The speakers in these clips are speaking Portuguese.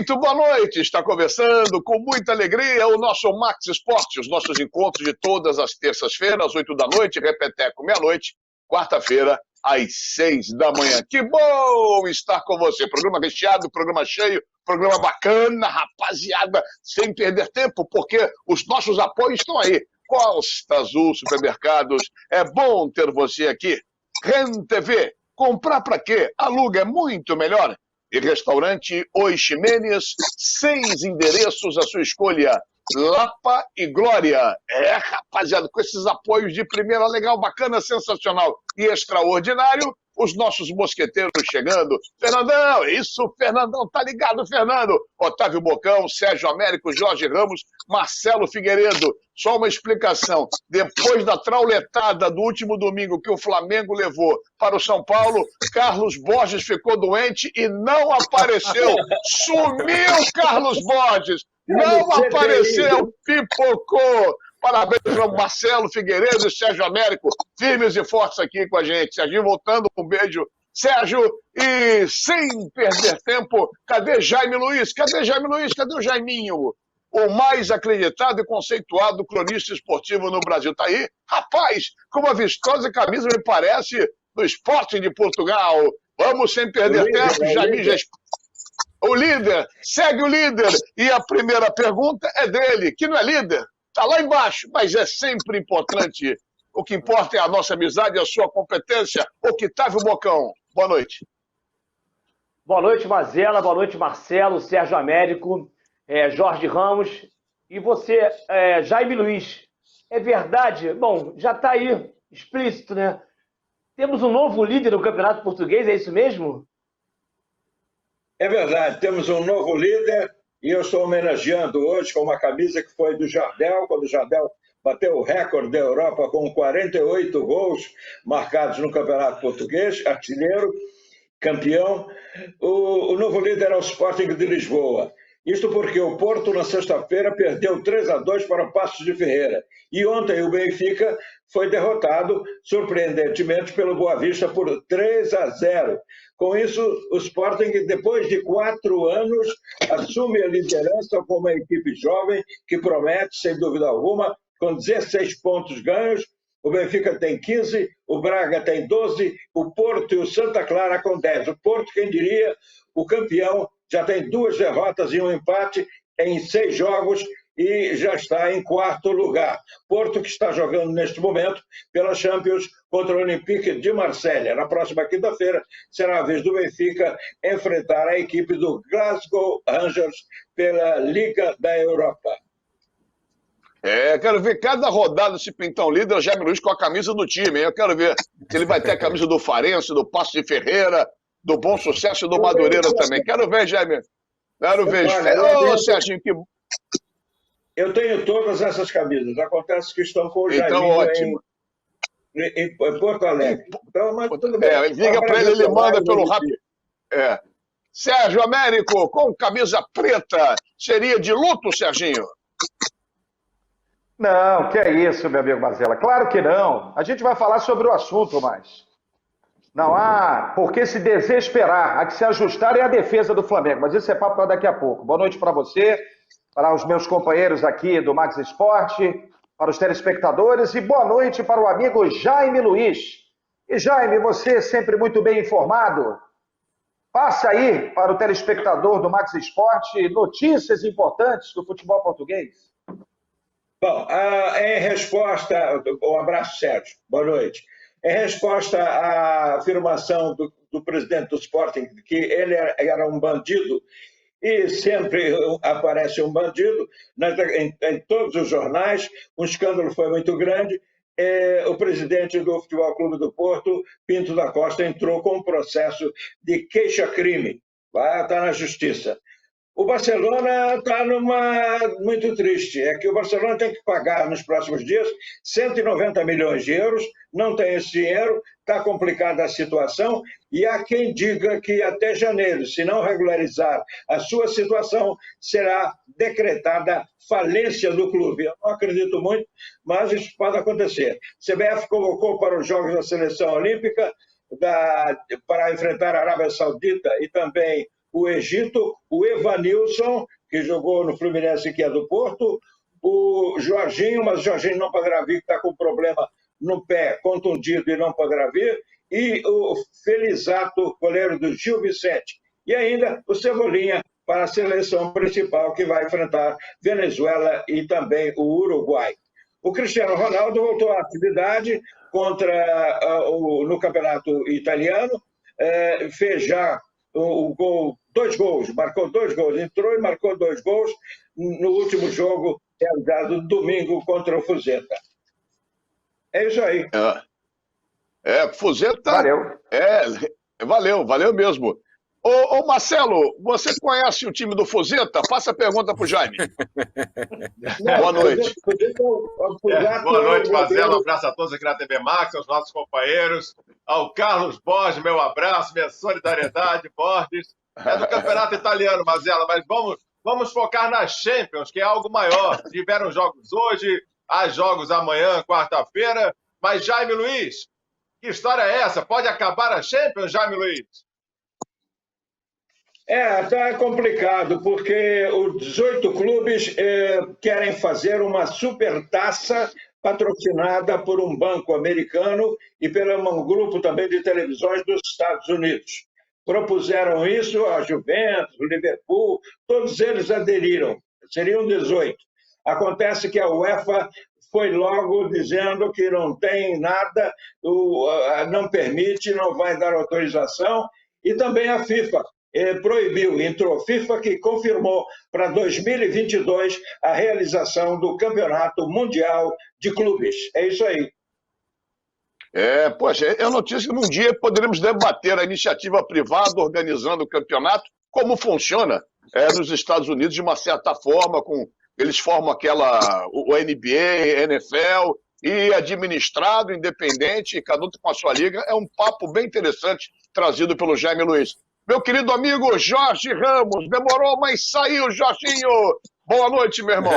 Muito boa noite, está começando com muita alegria o nosso Max Esporte, os nossos encontros de todas as terças-feiras, às 8 da noite, repeteco meia-noite, quarta-feira, às 6 da manhã. Que bom estar com você, programa recheado, programa cheio, programa bacana, rapaziada, sem perder tempo, porque os nossos apoios estão aí. Costa Azul Supermercados, é bom ter você aqui. REN TV, comprar para quê? Aluga é muito melhor. E restaurante Oi Ximenes, 6 endereços à sua escolha, Lapa e Glória. É, rapaziada, com esses apoios de primeira, legal, bacana, sensacional e extraordinário, os nossos mosqueteiros chegando. Fernandão, isso, Fernandão, tá ligado, Fernando? Otávio Bocão, Sérgio Américo, Jorge Ramos, Marcelo Figueiredo. Só uma explicação. Depois da trauletada do último domingo que o Flamengo levou para o São Paulo, Carlos Borges ficou doente e não apareceu. Sumiu Carlos Borges. Não apareceu, pipocou. Parabéns para o Marcelo Figueiredo e Sérgio Américo, firmes e fortes aqui com a gente. Serginho voltando, um beijo. Sérgio, e sem perder tempo, cadê Jaime Luiz? Cadê Jaime Luiz? Cadê o Jaiminho? O mais acreditado e conceituado cronista esportivo no Brasil. Tá aí? Rapaz, com uma vistosa camisa, me parece, do Sporting de Portugal. Vamos sem perder tempo, Jaime já... O líder, segue o líder. E a primeira pergunta é dele, que não é líder. Está lá embaixo, mas é sempre importante. O que importa é a nossa amizade e a sua competência. Octávio Bocão, boa noite. Boa noite, Mazela. Boa noite, Marcelo, Sérgio Américo, Jorge Ramos. E você, Jaime Luiz. É verdade? Bom, já está aí, explícito, né? Temos um novo líder no Campeonato Português, é isso mesmo? É verdade, temos um novo líder. E eu estou homenageando hoje com uma camisa que foi do Jardel, quando o Jardel bateu o recorde da Europa com 48 gols marcados no Campeonato Português, artilheiro, campeão. O novo líder é o Sporting de Lisboa. Isto porque o Porto, na sexta-feira, perdeu 3-2 para o Paços de Ferreira. E ontem o Benfica foi derrotado, surpreendentemente, pelo Boa Vista por 3-0. Com isso, o Sporting, depois de 4 anos, assume a liderança com uma equipe jovem que promete, sem dúvida alguma, com 16 pontos ganhos. O Benfica tem 15, o Braga tem 12, o Porto e o Santa Clara com 10. O Porto, quem diria, o campeão, já tem 2 derrotas e um empate em 6 jogos e já está em 4º lugar. Porto que está jogando neste momento pela Champions contra o Olympique de Marselha. Na próxima quinta-feira será a vez do Benfica enfrentar a equipe do Glasgow Rangers pela Liga da Europa. Quero ver cada rodada desse pintão líder, o Jaime Luiz com a camisa do time, hein? Eu quero ver se ele vai ter a camisa do Farense, do Paços de Ferreira, do Bom Sucesso e do Madureira também. Quero ver, Jaime. Quero ver. Ô, Serginho, que... Eu tenho todas essas camisas. Acontece que estão com o Jaime então, ótimo. Em Porto Alegre. Então, mas tudo bem. Liga para ele, ele manda pelo rápido. Sérgio Américo, com camisa preta, seria de luto, Serginho? Não, que é isso, meu amigo Mazela. Claro que não. A gente vai falar sobre o assunto, mas não há por que se desesperar. Há que se ajustar é a defesa do Flamengo. Mas isso é papo para daqui a pouco. Boa noite para você, para os meus companheiros aqui do Max Esporte, para os telespectadores e boa noite para o amigo Jaime Luiz. E Jaime, você sempre muito bem informado. Passa aí para o telespectador do Max Esporte notícias importantes do futebol português. Bom, em resposta... Um abraço, Sérgio. Boa noite. Em resposta à afirmação do presidente do Sporting que ele era um bandido, e sempre aparece um bandido, em todos os jornais, um escândalo foi muito grande, o presidente do Futebol Clube do Porto, Pinto da Costa, entrou com um processo de queixa-crime, vai estar na justiça. O Barcelona está muito triste. É que o Barcelona tem que pagar nos próximos dias 190 milhões de euros, não tem esse dinheiro, está complicada a situação e há quem diga que até janeiro, se não regularizar a sua situação, será decretada falência do clube. Eu não acredito muito, mas isso pode acontecer. A CBF convocou para os Jogos da Seleção Olímpica para enfrentar a Arábia Saudita e também o Egito, o Evanilson, que jogou no Fluminense, que é do Porto, o Jorginho, mas o Jorginho não poderá vir, que está com problema no pé, contundido e não poderá vir, e o Felizato, goleiro do Gil Vicente. E ainda o Cebolinha para a seleção principal, que vai enfrentar Venezuela e também o Uruguai. O Cristiano Ronaldo voltou à atividade no campeonato italiano, fez já o gol, 2 gols, marcou 2 gols, entrou e marcou 2 gols no último jogo realizado domingo contra o Fuzeta. É isso aí. Fuzeta. Valeu. Valeu mesmo. Ô Marcelo, você conhece o time do Fuzeta? Faça a pergunta pro Jaime. Boa noite. Boa noite, Mazela. Um abraço a todos aqui na TV Max, aos nossos companheiros. Ao Carlos Borges, meu abraço, minha solidariedade, Borges. É do campeonato italiano, Mazela, mas vamos focar na Champions, que é algo maior. Tiveram jogos hoje, há jogos amanhã, quarta-feira. Mas, Jaime Luiz, que história é essa? Pode acabar a Champions, Jaime Luiz? Tá complicado, porque os 18 clubes querem fazer uma supertaça patrocinada por um banco americano e pelo um grupo também de televisões dos Estados Unidos. Propuseram isso, a Juventus, o Liverpool, todos eles aderiram, seriam 18. Acontece que a UEFA foi logo dizendo que não tem nada, não permite, não vai dar autorização, e também a FIFA proibiu, entrou FIFA, que confirmou para 2022 a realização do Campeonato Mundial de Clubes. É isso aí. Poxa, é notícia que num dia poderemos debater a iniciativa privada organizando o campeonato, como funciona nos Estados Unidos de uma certa forma, eles formam o NBA, NFL, e administrado, independente, cada um com a sua liga. É um papo bem interessante trazido pelo Jaime Luiz. Meu querido amigo Jorge Ramos, demorou, mas saiu, Jorginho. Boa noite, meu irmão.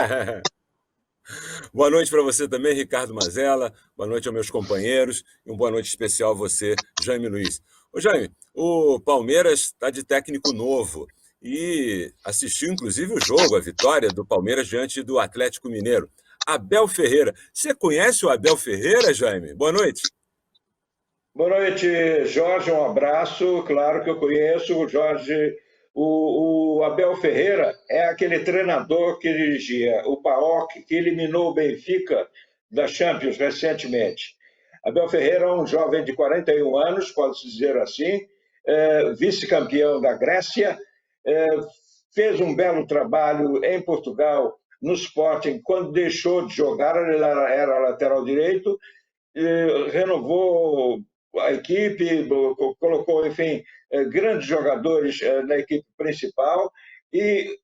Boa noite para você também, Ricardo Mazela. Boa noite aos meus companheiros. E uma boa noite especial a você, Jaime Luiz. Ô, Jaime, o Palmeiras está de técnico novo e assistiu, inclusive, o jogo, a vitória do Palmeiras diante do Atlético Mineiro. Abel Ferreira. Você conhece o Abel Ferreira, Jaime? Boa noite. Boa noite, Jorge. Um abraço. Claro que eu conheço o Jorge. O Abel Ferreira é aquele treinador que dirigia o PAOK, que eliminou o Benfica da Champions recentemente. Abel Ferreira é um jovem de 41 anos, pode-se dizer assim, vice-campeão da Grécia, fez um belo trabalho em Portugal, no Sporting, quando deixou de jogar, ele era lateral direito, renovou a equipe, colocou, enfim, grandes jogadores na equipe principal e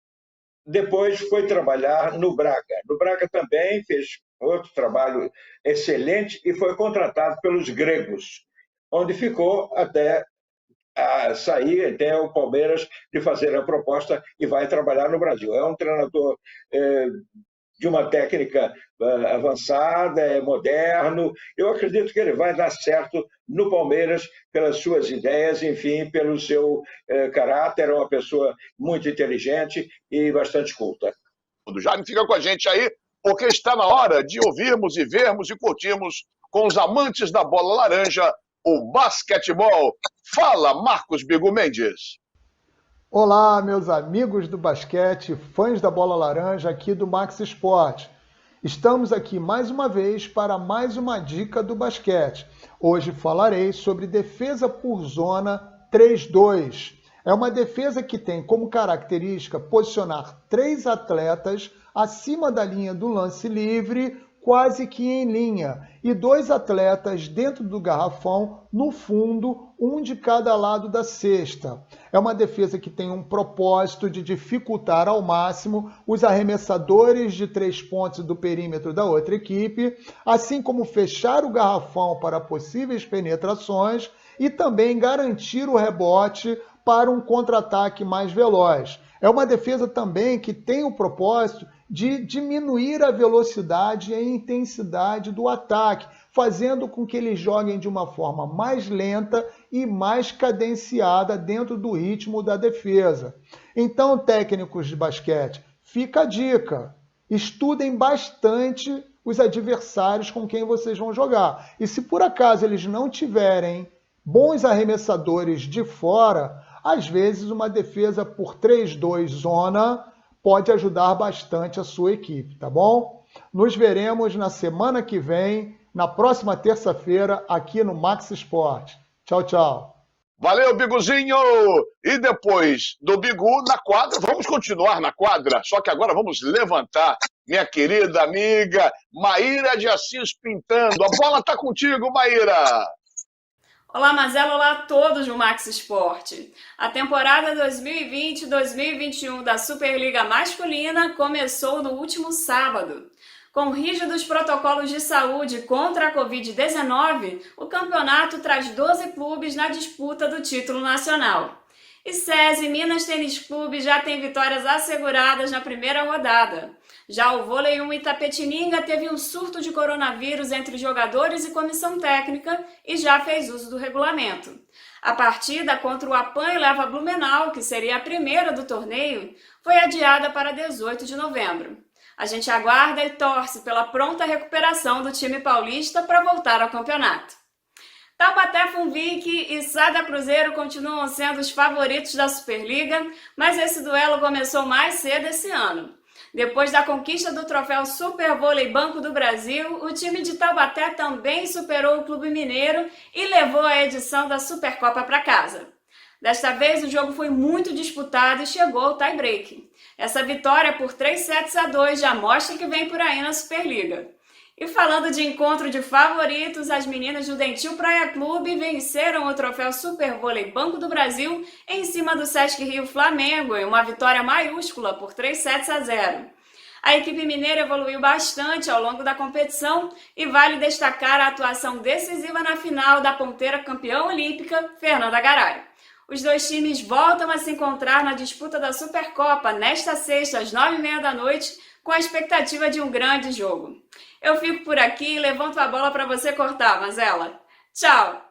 depois foi trabalhar no Braga. No Braga também fez outro trabalho excelente e foi contratado pelos gregos, onde ficou até sair até o Palmeiras de fazer a proposta e vai trabalhar no Brasil. É um treinador de uma técnica avançada, é moderno. Eu acredito que ele vai dar certo no Palmeiras pelas suas ideias, enfim, pelo seu caráter. É uma pessoa muito inteligente e bastante culta. O Jaime fica com a gente aí, porque está na hora de ouvirmos e vermos e curtirmos com os amantes da bola laranja o basquetebol. Fala, Marcos Bigo Mendes. Olá, meus amigos do basquete, fãs da bola laranja aqui do Max Sport. Estamos aqui mais uma vez para mais uma dica do basquete. Hoje falarei sobre defesa por zona 3-2. É uma defesa que tem como característica posicionar 3 atletas acima da linha do lance livre, quase que em linha, e 2 atletas dentro do garrafão, no fundo, um de cada lado da cesta. É uma defesa que tem um propósito de dificultar ao máximo os arremessadores de 3 pontos do perímetro da outra equipe, assim como fechar o garrafão para possíveis penetrações e também garantir o rebote para um contra-ataque mais veloz. É uma defesa também que tem o propósito de diminuir a velocidade e a intensidade do ataque, fazendo com que eles joguem de uma forma mais lenta e mais cadenciada dentro do ritmo da defesa. Então, técnicos de basquete, fica a dica: estudem bastante os adversários com quem vocês vão jogar. E se por acaso eles não tiverem bons arremessadores de fora, às vezes uma defesa por 3-2 zona pode ajudar bastante a sua equipe, tá bom? Nos veremos na semana que vem, na próxima terça-feira, aqui no Max Sport. Tchau, tchau. Valeu, Biguzinho! E depois do Bigu na quadra, vamos continuar na quadra, só que agora vamos levantar minha querida amiga Maíra de Assis Pintando. A bola tá contigo, Maíra! Olá, Mazela, olá a todos do Max Sport. A temporada 2020-2021 da Superliga Masculina começou no último sábado. Com rígidos protocolos de saúde contra a Covid-19, o campeonato traz 12 clubes na disputa do título nacional. E SESI Minas Tênis Clube já tem vitórias asseguradas na primeira rodada. Já o Vôlei 1 Itapetininga teve um surto de coronavírus entre jogadores e comissão técnica e já fez uso do regulamento. A partida contra o Apan Leva Blumenau, que seria a primeira do torneio, foi adiada para 18 de novembro. A gente aguarda e torce pela pronta recuperação do time paulista para voltar ao campeonato. Taubaté Funvic e Sada Cruzeiro continuam sendo os favoritos da Superliga, mas esse duelo começou mais cedo esse ano. Depois da conquista do troféu Super Vôlei Banco do Brasil, o time de Taubaté também superou o Clube Mineiro e levou a edição da Supercopa para casa. Desta vez o jogo foi muito disputado e chegou ao tie-break. Essa vitória por 3-2 já mostra que vem por aí na Superliga. E falando de encontro de favoritos, as meninas do Dentil Praia Clube venceram o troféu Super Vôlei Banco do Brasil em cima do Sesc Rio Flamengo em uma vitória maiúscula por 3-0. A equipe mineira evoluiu bastante ao longo da competição e vale destacar a atuação decisiva na final da ponteira campeã olímpica, Fernanda Garay. Os dois times voltam a se encontrar na disputa da Supercopa nesta sexta às 9h30 da noite, com a expectativa de um grande jogo. Eu fico por aqui e levanto a bola para você cortar, Mazela. Tchau!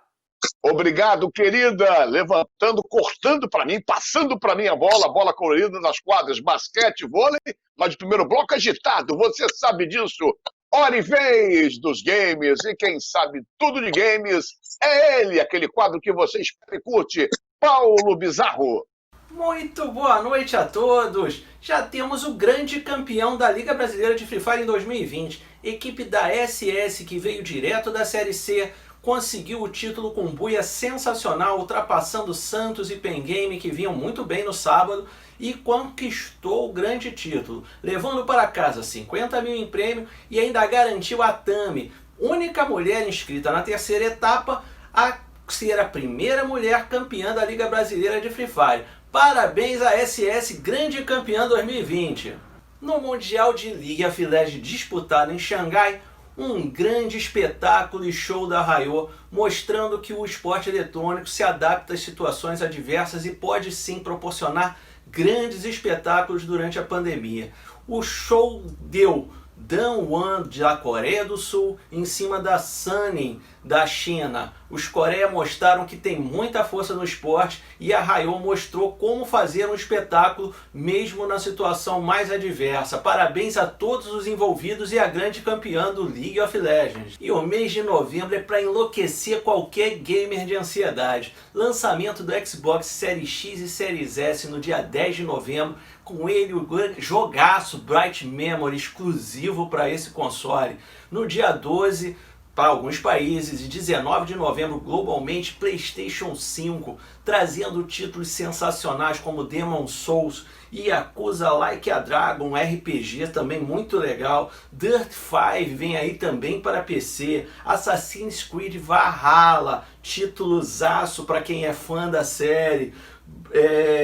Obrigado, querida. Levantando, cortando para mim, passando para mim a bola colorida nas quadras, basquete, vôlei, mas o primeiro bloco agitado, você sabe disso. Hora e vez dos games, e quem sabe tudo de games é ele, aquele quadro que você espera e curte, Paulo Bizarro. Muito boa noite a todos! Já temos o grande campeão da Liga Brasileira de Free Fire em 2020, equipe da SS que veio direto da Série C, conseguiu o título com um buia sensacional, ultrapassando Santos e Pen Game que vinham muito bem no sábado e conquistou o grande título, levando para casa 50 mil em prêmio e ainda garantiu a Tami, única mulher inscrita na terceira etapa, a ser a primeira mulher campeã da Liga Brasileira de Free Fire. Parabéns à SS, grande campeã 2020. No Mundial de League of Legends disputado em Xangai, um grande espetáculo e show da Riot, mostrando que o esporte eletrônico se adapta às situações adversas e pode sim proporcionar grandes espetáculos durante a pandemia. O show deu Dan Wan da Coreia do Sul em cima da Sunny da China. Os Coreia mostraram que tem muita força no esporte e a Riot mostrou como fazer um espetáculo mesmo na situação mais adversa. Parabéns a todos os envolvidos e a grande campeã do League of Legends. E o mês de novembro é para enlouquecer qualquer gamer de ansiedade. Lançamento do Xbox Series X e Series S no dia 10 de novembro. Com ele o jogaço Bright Memory exclusivo para esse console. No dia 12, para alguns países, e 19 de novembro globalmente, PlayStation 5, trazendo títulos sensacionais como Demon's Souls e Yakuza Like a Dragon, um RPG também muito legal. Dirt 5 vem aí também para PC. Assassin's Creed Valhalla, títulozaço para quem é fã da série.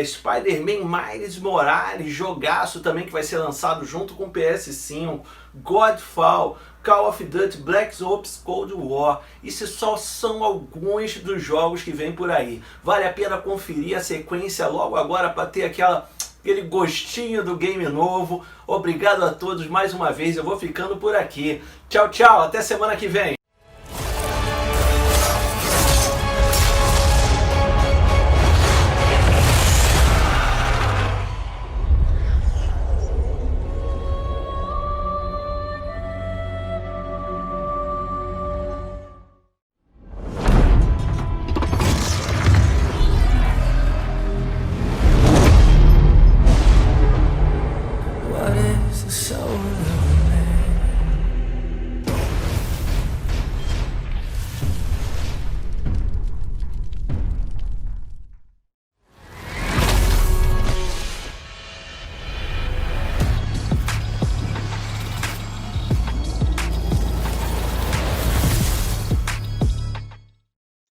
Spider-Man Miles Morales, jogaço também que vai ser lançado junto com o PS5. Godfall, Call of Duty Black Ops Cold War. Isso só são alguns dos jogos que vem por aí. Vale a pena conferir a sequência logo agora para ter aquela aquele gostinho do game novo. Obrigado a todos mais uma vez, eu vou ficando por aqui. Tchau, tchau, até semana que vem.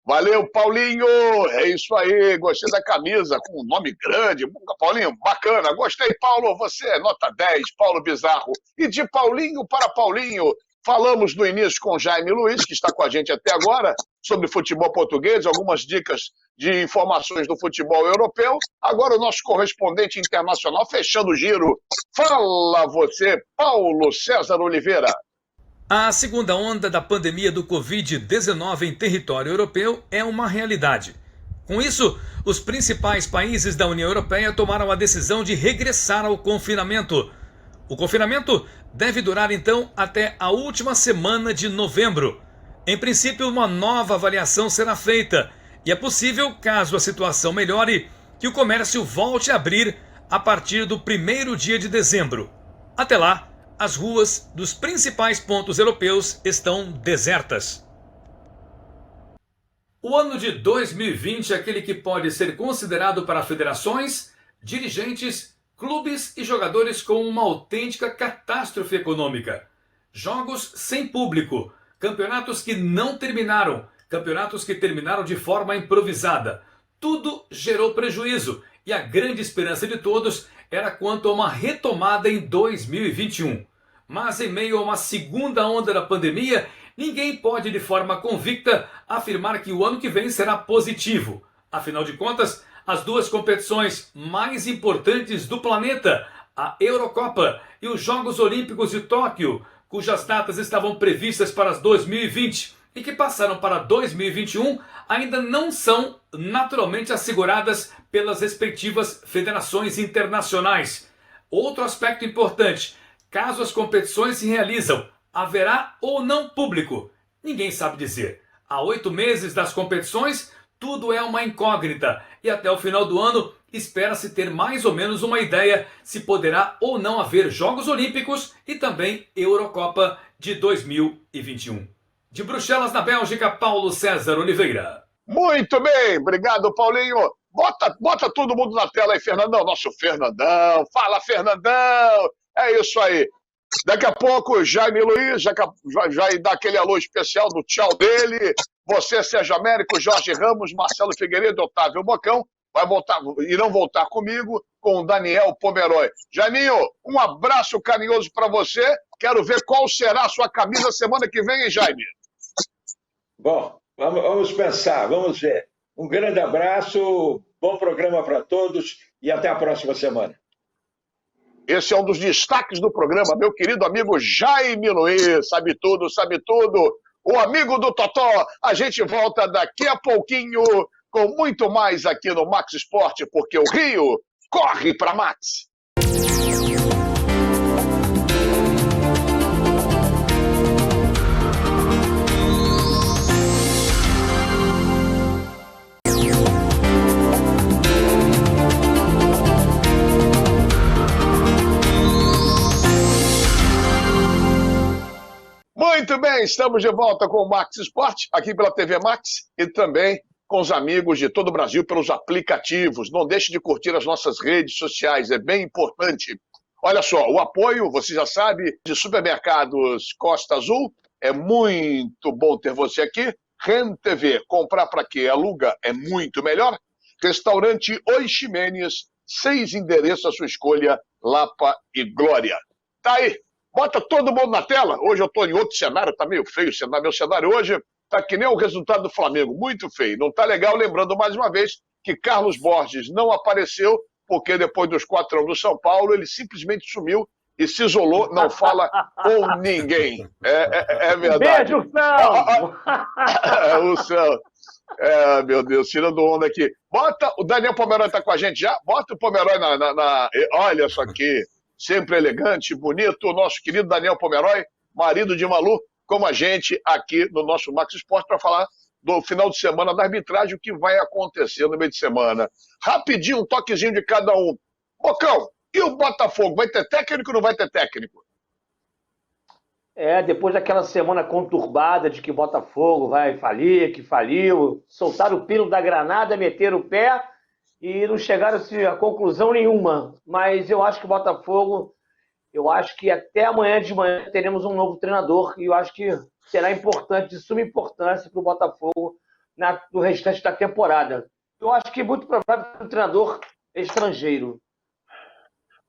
Valeu, Paulinho! É isso aí, gostei da camisa, com um nome grande. Paulinho, bacana, gostei, Paulo, você é nota 10, Paulo Bizarro. E de Paulinho para Paulinho, falamos no início com Jaime Luiz, que está com a gente até agora, sobre futebol português, algumas dicas de informações do futebol europeu. Agora o nosso correspondente internacional, fechando o giro. Fala você, Paulo César Oliveira. A segunda onda da pandemia do Covid-19 em território europeu é uma realidade. Com isso, os principais países da União Europeia tomaram a decisão de regressar ao confinamento. O confinamento deve durar, então, até a última semana de novembro. Em princípio, uma nova avaliação será feita e é possível, caso a situação melhore, que o comércio volte a abrir a partir do 1º dia de dezembro. Até lá, as ruas dos principais pontos europeus estão desertas. O ano de 2020 é aquele que pode ser considerado para federações, dirigentes, clubes e jogadores como uma autêntica catástrofe econômica. Jogos sem público, campeonatos que não terminaram, campeonatos que terminaram de forma improvisada. Tudo gerou prejuízo e a grande esperança de todos era quanto a uma retomada em 2021. Mas em meio a uma segunda onda da pandemia, ninguém pode de forma convicta afirmar que o ano que vem será positivo. Afinal de contas, as duas competições mais importantes do planeta, a Eurocopa e os Jogos Olímpicos de Tóquio, cujas datas estavam previstas para 2020 e que passaram para 2021, ainda não são naturalmente asseguradas pelas respectivas federações internacionais. Outro aspecto importante, caso as competições se realizam, haverá ou não público? Ninguém sabe dizer. Há 8 meses das competições, tudo é uma incógnita e até o final do ano espera-se ter mais ou menos uma ideia se poderá ou não haver Jogos Olímpicos e também Eurocopa de 2021. De Bruxelas, na Bélgica, Paulo César Oliveira. Muito bem, obrigado, Paulinho. Bota todo mundo na tela aí, Fernandão. Nosso Fernandão. Fala, Fernandão. É isso aí. Daqui a pouco, Jaime Luiz já dá aquele alô especial do tchau dele. Você, Sérgio Américo, Jorge Ramos, Marcelo Figueiredo, Otávio Bocão. Irão voltar comigo com o Daniel Pomeroy. Jaiminho, um abraço carinhoso para você. Quero ver qual será a sua camisa semana que vem, hein, Jaime? Bom, vamos pensar, vamos ver. Um grande abraço, bom programa para todos e até a próxima semana. Esse é um dos destaques do programa, meu querido amigo Jaime Luiz. Sabe tudo, sabe tudo. O amigo do Totó. A gente volta daqui a pouquinho com muito mais aqui no Max Esporte, porque o Rio corre para Max. Muito bem, estamos de volta com o Max Esporte, aqui pela TV Max e também com os amigos de todo o Brasil pelos aplicativos. Não deixe de curtir as nossas redes sociais, é bem importante. Olha só, o apoio, você já sabe, de Supermercados Costa Azul, é muito bom ter você aqui. REN TV, comprar para quê? Aluga é muito melhor. Restaurante Os Ximenes, 6 endereços à sua escolha, Lapa e Glória. Tá aí. Bota todo mundo na tela. Hoje eu estou em outro cenário, tá meio feio o cenário. Meu cenário hoje tá que nem o resultado do Flamengo, muito feio. Não tá legal, lembrando mais uma vez que Carlos Borges não apareceu porque depois dos 4x1 do São Paulo, ele simplesmente sumiu e se isolou, não fala com ninguém. É verdade. Beijo, São! O São. Meu Deus, tirando onda aqui. Bota, o Daniel Pomeroy tá com a gente já? Bota o Pomeroy olha isso aqui, sempre elegante, bonito, o nosso querido Daniel Pomeroy, marido de Malu, como a gente aqui no nosso Max Esporte para falar do final de semana da arbitragem, o que vai acontecer no meio de semana. Rapidinho, um toquezinho de cada um. Bocão, e o Botafogo? Vai ter técnico ou não vai ter técnico? Depois daquela semana conturbada de que Botafogo vai falir, que faliu, soltaram o pino da granada, meteram o pé e não chegaram a conclusão nenhuma. Mas eu acho que o Botafogo, eu acho que até amanhã de manhã teremos um novo treinador e eu acho que será importante, de suma importância para o Botafogo no restante da temporada. Eu acho que é muito provável que um treinador estrangeiro.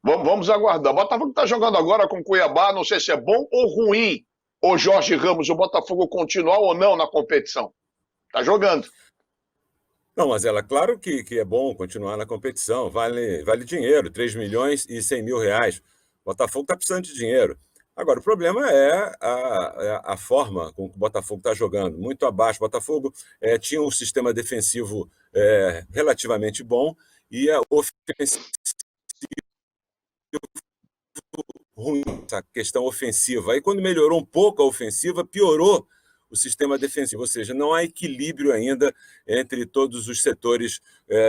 Vamos aguardar. O Botafogo está jogando agora com o Cuiabá, não sei se é bom ou ruim. O Jorge Ramos, o Botafogo continuar ou não na competição? Está jogando. Não, mas claro que é bom continuar na competição. Vale dinheiro, 3 milhões e 100 mil reais. O Botafogo está precisando de dinheiro. Agora, o problema é a forma com que o Botafogo está jogando. Muito abaixo. O Botafogo tinha um sistema defensivo relativamente bom e a ofensiva ruim, essa questão ofensiva. Aí, quando melhorou um pouco a ofensiva, piorou o sistema defensivo, ou seja, não há equilíbrio ainda entre todos os setores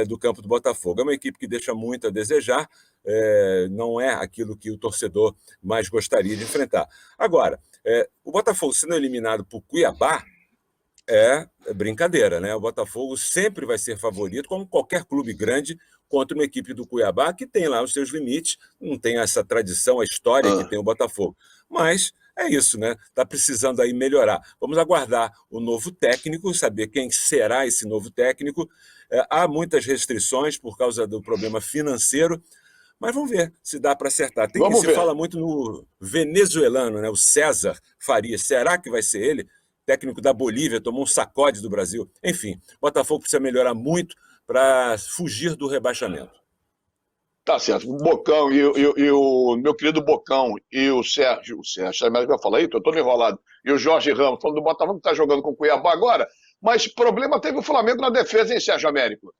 do campo do Botafogo. É uma equipe que deixa muito a desejar, não é aquilo que o torcedor mais gostaria de enfrentar. Agora, o Botafogo sendo eliminado por Cuiabá é brincadeira, né? O Botafogo sempre vai ser favorito, como qualquer clube grande, contra uma equipe do Cuiabá que tem lá os seus limites, não tem essa tradição, a história que tem o Botafogo. Mas é isso, né? Está precisando aí melhorar. Vamos aguardar o novo técnico, saber quem será esse novo técnico. Há muitas restrições por causa do problema financeiro, mas vamos ver se dá para acertar. Se fala muito no venezuelano, né? O César Farias. Será que vai ser ele? Técnico da Bolívia, tomou um sacode do Brasil. Enfim, o Botafogo precisa melhorar muito para fugir do rebaixamento. Tá certo. O Bocão e o meu querido Bocão e o Sérgio mas vai falar aí, estou todo enrolado, e o Jorge Ramos, falando do Botafogo que está jogando com o Cuiabá agora, mas problema teve o Flamengo na defesa, hein, Sérgio Américo?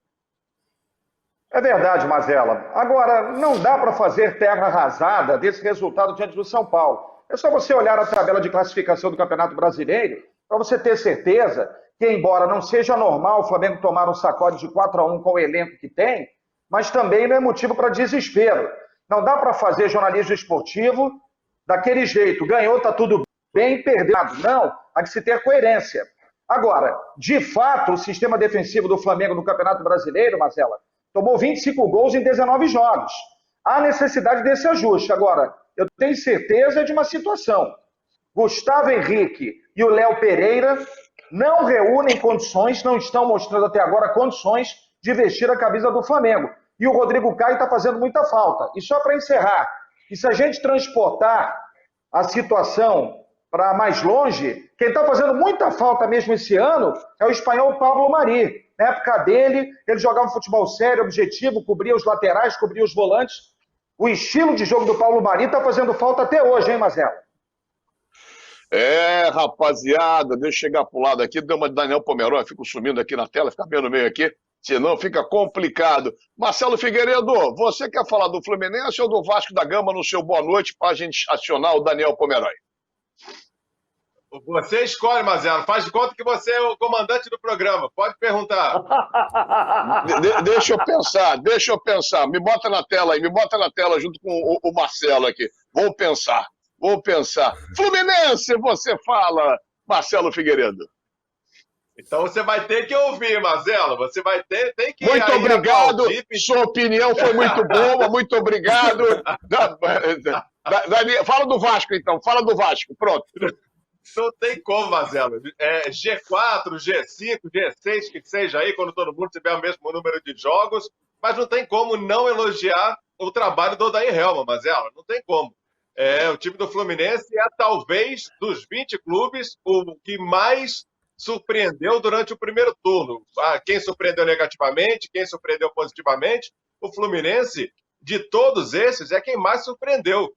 É verdade, Mazella. Agora, não dá para fazer terra arrasada desse resultado diante do São Paulo. É só você olhar a tabela de classificação do Campeonato Brasileiro para você ter certeza que, embora não seja normal o Flamengo tomar um sacode de 4x1 com o elenco que tem, mas também não é motivo para desespero. Não dá para fazer jornalismo esportivo daquele jeito. Ganhou, tá tudo bem, perdeu. Não, há que se ter coerência. Agora, de fato, o sistema defensivo do Flamengo no Campeonato Brasileiro, Marcela, tomou 25 gols em 19 jogos. Há necessidade desse ajuste. Agora, eu tenho certeza de uma situação. Gustavo Henrique e o Léo Pereira não reúnem condições, não estão mostrando até agora condições de vestir a camisa do Flamengo. E o Rodrigo Caio está fazendo muita falta. E só para encerrar, e se a gente transportar a situação para mais longe, quem está fazendo muita falta mesmo esse ano é o espanhol Pablo Mari. Na época dele, ele jogava futebol sério, objetivo, cobria os laterais, cobria os volantes. O estilo de jogo do Pablo Mari está fazendo falta até hoje, hein, Marcelo? Rapaziada, deixa eu chegar pro lado aqui, deu uma de Daniel Pomeroy, fico sumindo aqui na tela, fica bem no meio aqui, senão fica complicado. Marcelo Figueiredo, você quer falar do Fluminense ou do Vasco da Gama no seu boa noite para a gente acionar o Daniel Pomeroy? Você escolhe, Mazella, faz de conta que você é o comandante do programa, pode perguntar. Deixa eu pensar, me bota na tela aí, junto com o Marcelo aqui, vou pensar. Fluminense, você fala, Marcelo Figueiredo. Então você vai ter que ouvir, Mazella, você vai tem que... Muito obrigado, sua opinião foi muito boa, muito obrigado. Fala do Vasco, então, pronto. Não tem como, Mazella. G4, G5, G6, que seja aí, quando todo mundo tiver o mesmo número de jogos, mas não tem como não elogiar o trabalho do Odair Helma, Mazella, não tem como. O time do Fluminense é talvez dos 20 clubes o que mais surpreendeu durante o primeiro turno. Quem surpreendeu negativamente, quem surpreendeu positivamente, o Fluminense, de todos esses, é quem mais surpreendeu.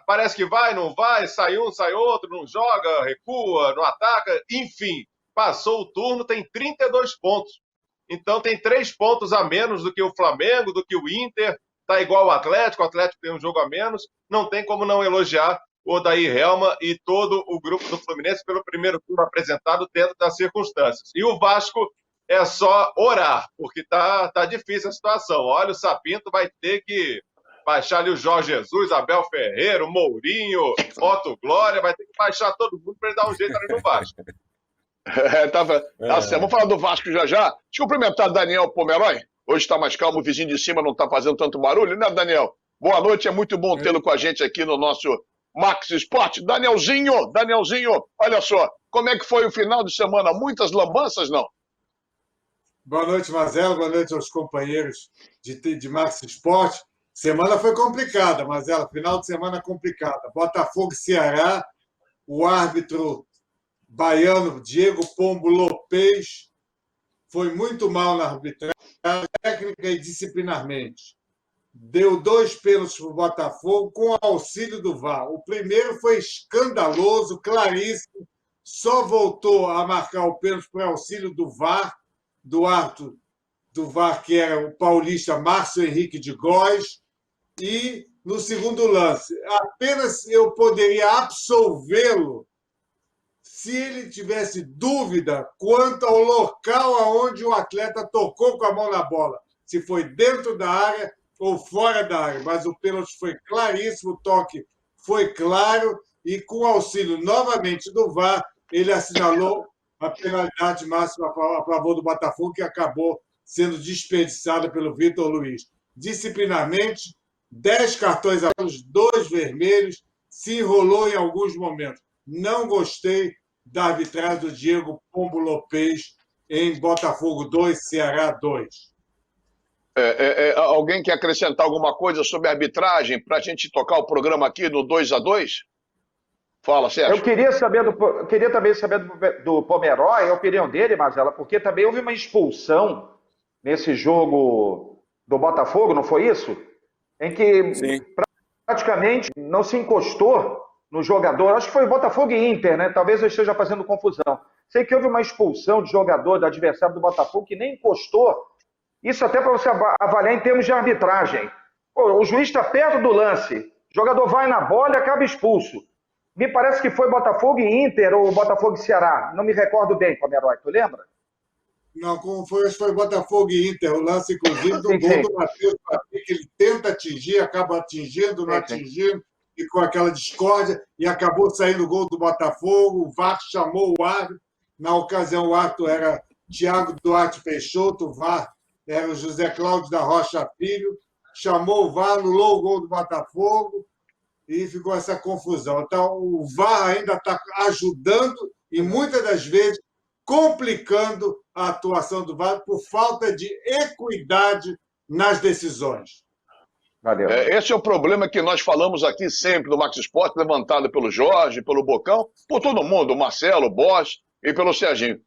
Parece que vai, não vai, sai um, sai outro, não joga, recua, não ataca, enfim, passou o turno, tem 32 pontos. Então tem 3 pontos a menos do que o Flamengo, do que o Inter, tá igual o Atlético tem um jogo a menos, não tem como não elogiar o Odair Helma e todo o grupo do Fluminense pelo primeiro turno apresentado dentro das circunstâncias. E o Vasco é só orar, porque tá difícil a situação. Olha, o Sapinto vai ter que baixar ali o Jorge Jesus, Abel Ferreira, o Mourinho, Otto Glória, vai ter que baixar todo mundo para ele dar um jeito ali no Vasco. Vamos falar do Vasco já. Deixa eu cumprimentar Daniel Pomeroy. Hoje está mais calmo, o vizinho de cima não está fazendo tanto barulho, né, Daniel? Boa noite, é muito bom tê-lo com a gente aqui no nosso Max Sport. Danielzinho, olha só, como é que foi o final de semana? Muitas lambanças, não? Boa noite, Mazela, boa noite aos companheiros de Max Sport. Semana foi complicada, Mazela, final de semana complicada. Botafogo e Ceará, o árbitro baiano Diego Pombo Lopes foi muito mal na arbitragem, técnica e disciplinarmente. Deu 2 pênaltis para o Botafogo com auxílio do VAR. O primeiro foi escandaloso, claríssimo, só voltou a marcar o pênalti por auxílio do VAR, do árbitro do VAR, que era o paulista Márcio Henrique de Góes, e no segundo lance, apenas eu poderia absolvê-lo se ele tivesse dúvida quanto ao local aonde o atleta tocou com a mão na bola, se foi dentro da área ou fora da área. Mas o pênalti foi claríssimo, o toque foi claro e, com auxílio novamente do VAR, ele assinalou a penalidade máxima a favor do Botafogo, que acabou sendo desperdiçada pelo Vitor Luiz. Disciplinarmente, 10 cartões amarelos, 2 vermelhos, se enrolou em alguns momentos. Não gostei da arbitragem do Diego Pombo Lopes em Botafogo 2, Ceará 2. Alguém quer acrescentar alguma coisa sobre a arbitragem para a gente tocar o programa aqui no 2-2? Fala, Sérgio. Eu queria também saber do Pomeroy, a opinião dele, Mazela, porque também houve uma expulsão nesse jogo do Botafogo, não foi isso? Em que praticamente não se encostou no jogador. Acho que foi Botafogo e Inter, né? Talvez eu esteja fazendo confusão. Sei que houve uma expulsão de jogador do adversário do Botafogo que nem encostou. Isso até para você avaliar em termos de arbitragem. O juiz está perto do lance, o jogador vai na bola e acaba expulso. Me parece que foi Botafogo e Inter ou Botafogo e Ceará. Não me recordo bem, Pomeroy, tu lembra? Não, acho que foi Botafogo e Inter. O lance, inclusive, do gol do Matheus, que ele tenta atingir, acaba atingindo, não atingindo, e com aquela discórdia, e acabou saindo o gol do Botafogo. O VAR chamou o árbitro. Na ocasião, o árbitro era Thiago Duarte Peixoto, o VAR era o José Cláudio da Rocha Filho. Chamou o VAR, anulou o gol do Botafogo e ficou essa confusão. Então, o VAR ainda está ajudando e, muitas das vezes, complicando a atuação do VAR por falta de equidade nas decisões. Valeu. Esse é o problema que nós falamos aqui sempre no Max Sport, levantado pelo Jorge, pelo Bocão, por todo mundo, o Marcelo, o Bosch e pelo Serginho.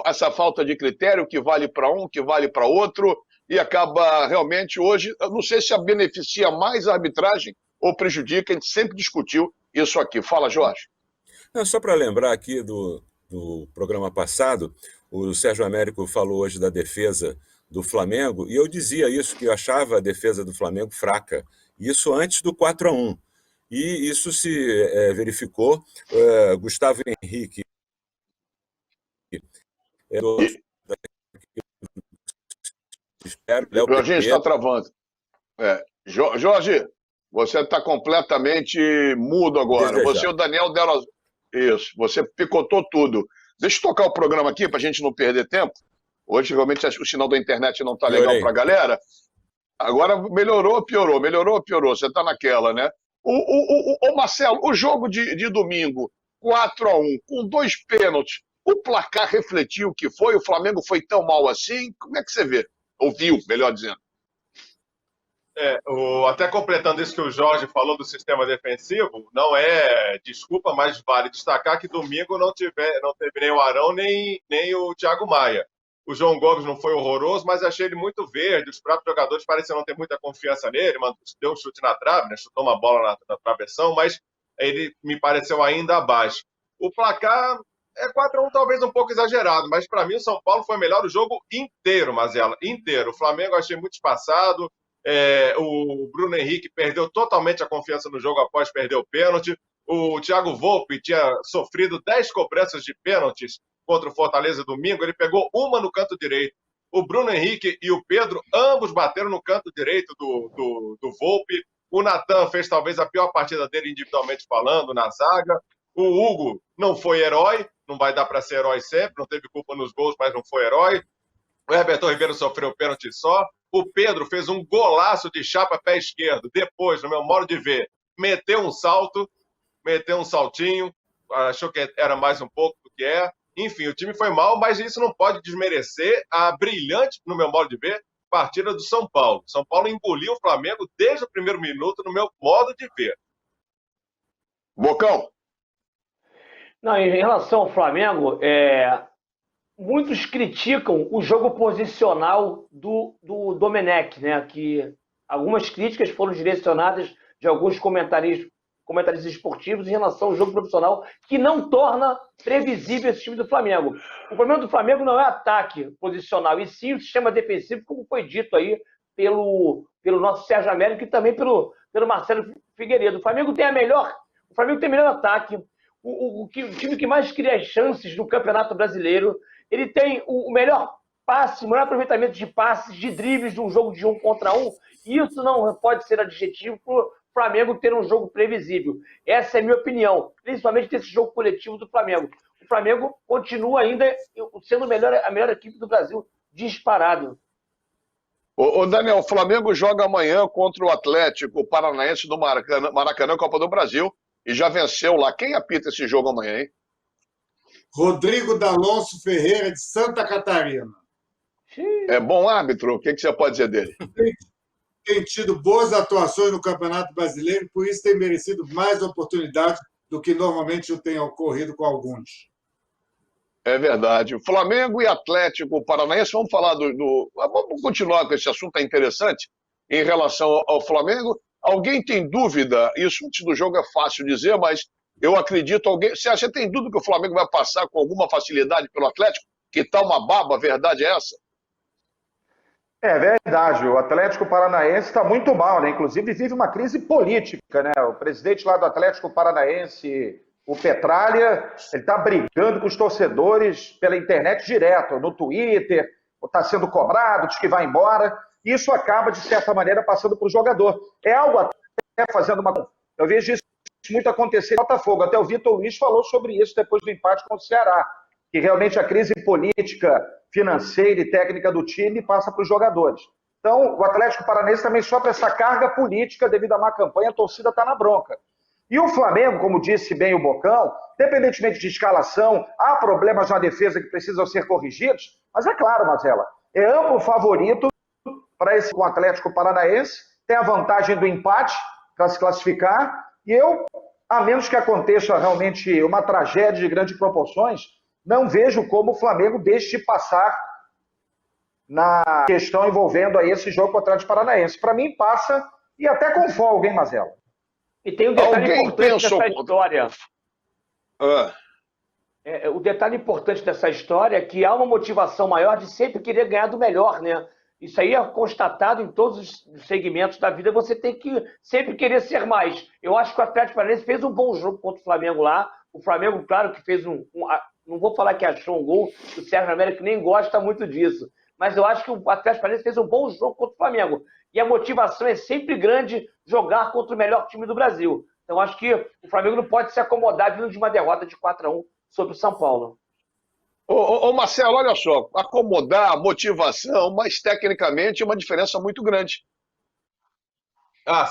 Essa falta de critério que vale para um, que vale para outro, e acaba realmente hoje, eu não sei se beneficia mais a arbitragem ou prejudica, a gente sempre discutiu isso aqui. Fala, Jorge. Só para lembrar aqui do programa passado, o Sérgio Américo falou hoje da defesa do Flamengo, e eu dizia isso, que eu achava a defesa do Flamengo fraca. Isso antes do 4-1. E isso se verificou. Gustavo Henrique... Jorginho está travando. Jorge, você está completamente mudo agora. Você e o Daniel deram... Isso, você picotou tudo. Deixa eu tocar o programa aqui para a gente não perder tempo. Hoje, realmente, o sinal da internet não está legal para a galera. Agora melhorou, piorou, melhorou, piorou. Você está naquela, né? Marcelo, o jogo de domingo, 4-1, com 2 pênaltis, o placar refletiu o que foi? O Flamengo foi tão mal assim? Como é que você vê? Ouviu, melhor dizendo. Até completando isso que o Jorge falou do sistema defensivo, não é desculpa, mas vale destacar que domingo não teve nem o Arão nem o Thiago Maia. O João Gomes não foi horroroso, mas achei ele muito verde. Os próprios jogadores pareciam não ter muita confiança nele. Deu um chute na trave, né? Chutou uma bola na travessão, mas ele me pareceu ainda abaixo. O placar é 4-1, talvez um pouco exagerado, mas para mim o São Paulo foi melhor o jogo inteiro, Mazela, inteiro. O Flamengo eu achei muito espaçado. O Bruno Henrique perdeu totalmente a confiança no jogo após perder o pênalti. O Thiago Volpi tinha sofrido 10 cobranças de pênaltis contra o Fortaleza domingo, ele pegou uma no canto direito. O Bruno Henrique e o Pedro, ambos bateram no canto direito do Volpi. O Natan fez talvez a pior partida dele individualmente falando, na zaga. O Hugo não foi herói, não vai dar para ser herói sempre, não teve culpa nos gols, mas não foi herói. O Everton Ribeiro sofreu pênalti só. O Pedro fez um golaço de chapa pé esquerdo. Depois, no meu modo de ver, meteu um saltinho, achou que era mais um pouco do que é. Enfim, o time foi mal, mas isso não pode desmerecer a brilhante, no meu modo de ver, partida do São Paulo. São Paulo engoliu o Flamengo desde o primeiro minuto, no meu modo de ver. Bocão. Não, em relação ao Flamengo, muitos criticam o jogo posicional do Domenech, né? Que algumas críticas foram direcionadas de alguns comentaristas esportivos em relação ao jogo profissional, que não torna previsível esse time do Flamengo. O problema do Flamengo não é ataque posicional, e sim o sistema defensivo, como foi dito aí pelo nosso Sérgio Américo e também pelo Marcelo Figueiredo. O Flamengo tem melhor ataque, o time que mais cria as chances no Campeonato Brasileiro. Ele tem o melhor passe, o melhor aproveitamento de passes, de dribles de um jogo de 1 contra 1. Isso não pode ser adjetivo para o Flamengo ter um jogo previsível. Essa é a minha opinião, principalmente desse jogo coletivo do Flamengo. O Flamengo continua ainda sendo a melhor equipe do Brasil, disparado. Ô Daniel, o Flamengo joga amanhã contra o Atlético Paranaense do Maracanã, Copa do Brasil, e já venceu lá. Quem apita esse jogo amanhã, hein? Rodrigo D'Alonso Ferreira, de Santa Catarina. É bom árbitro? O que você pode dizer dele? Tem tido boas atuações no Campeonato Brasileiro, por isso tem merecido mais oportunidades do que normalmente tem ocorrido com alguns. É verdade. Flamengo e Atlético Paranaense, vamos falar vamos continuar com esse assunto, é interessante, em relação ao Flamengo. Alguém tem dúvida? Isso antes do jogo é fácil dizer, mas eu acredito, você tem dúvida que o Flamengo vai passar com alguma facilidade pelo Atlético? Que tá uma baba, a verdade é essa? É verdade, o Atlético Paranaense está muito mal, né? Inclusive vive uma crise política, né? O presidente lá do Atlético Paranaense, o Petralha, ele está brigando com os torcedores pela internet direto, no Twitter, está sendo cobrado, diz que vai embora. Isso acaba, de certa maneira, passando para o jogador. É algo até fazendo uma... Eu vejo isso muito acontecer no Botafogo. Até o Vitor Luiz falou sobre isso depois do empate com o Ceará, que realmente a crise política, financeira e técnica do time passa para os jogadores. Então, o Atlético Paranaense também sofre essa carga política devido à má campanha, a torcida está na bronca. E o Flamengo, como disse bem o Bocão, independentemente de escalação, há problemas na defesa que precisam ser corrigidos, mas é claro, Mazela, é amplo favorito para esse Atlético Paranaense, tem a vantagem do empate para se classificar, e eu, a menos que aconteça realmente uma tragédia de grandes proporções, não vejo como o Flamengo deixe de passar na questão envolvendo aí esse jogo contra o Atlético Paranaense. Para mim, passa e até com folga, hein, Mazela? E tem um detalhe importante dessa história. O detalhe importante dessa história é que há uma motivação maior de sempre querer ganhar do melhor, né? Isso aí é constatado em todos os segmentos da vida, você tem que sempre querer ser mais. Eu acho que o Atlético Paranaense fez um bom jogo contra o Flamengo lá. O Flamengo, claro que fez não vou falar que achou um gol, o Sérgio Américo nem gosta muito disso. Mas eu acho que o Atlético Paranaense fez um bom jogo contra o Flamengo. E a motivação é sempre grande jogar contra o melhor time do Brasil. Então acho que o Flamengo não pode se acomodar vindo de uma derrota de 4-1 sobre o São Paulo. Ô Marcelo, olha só, acomodar, motivação, mas tecnicamente é uma diferença muito grande.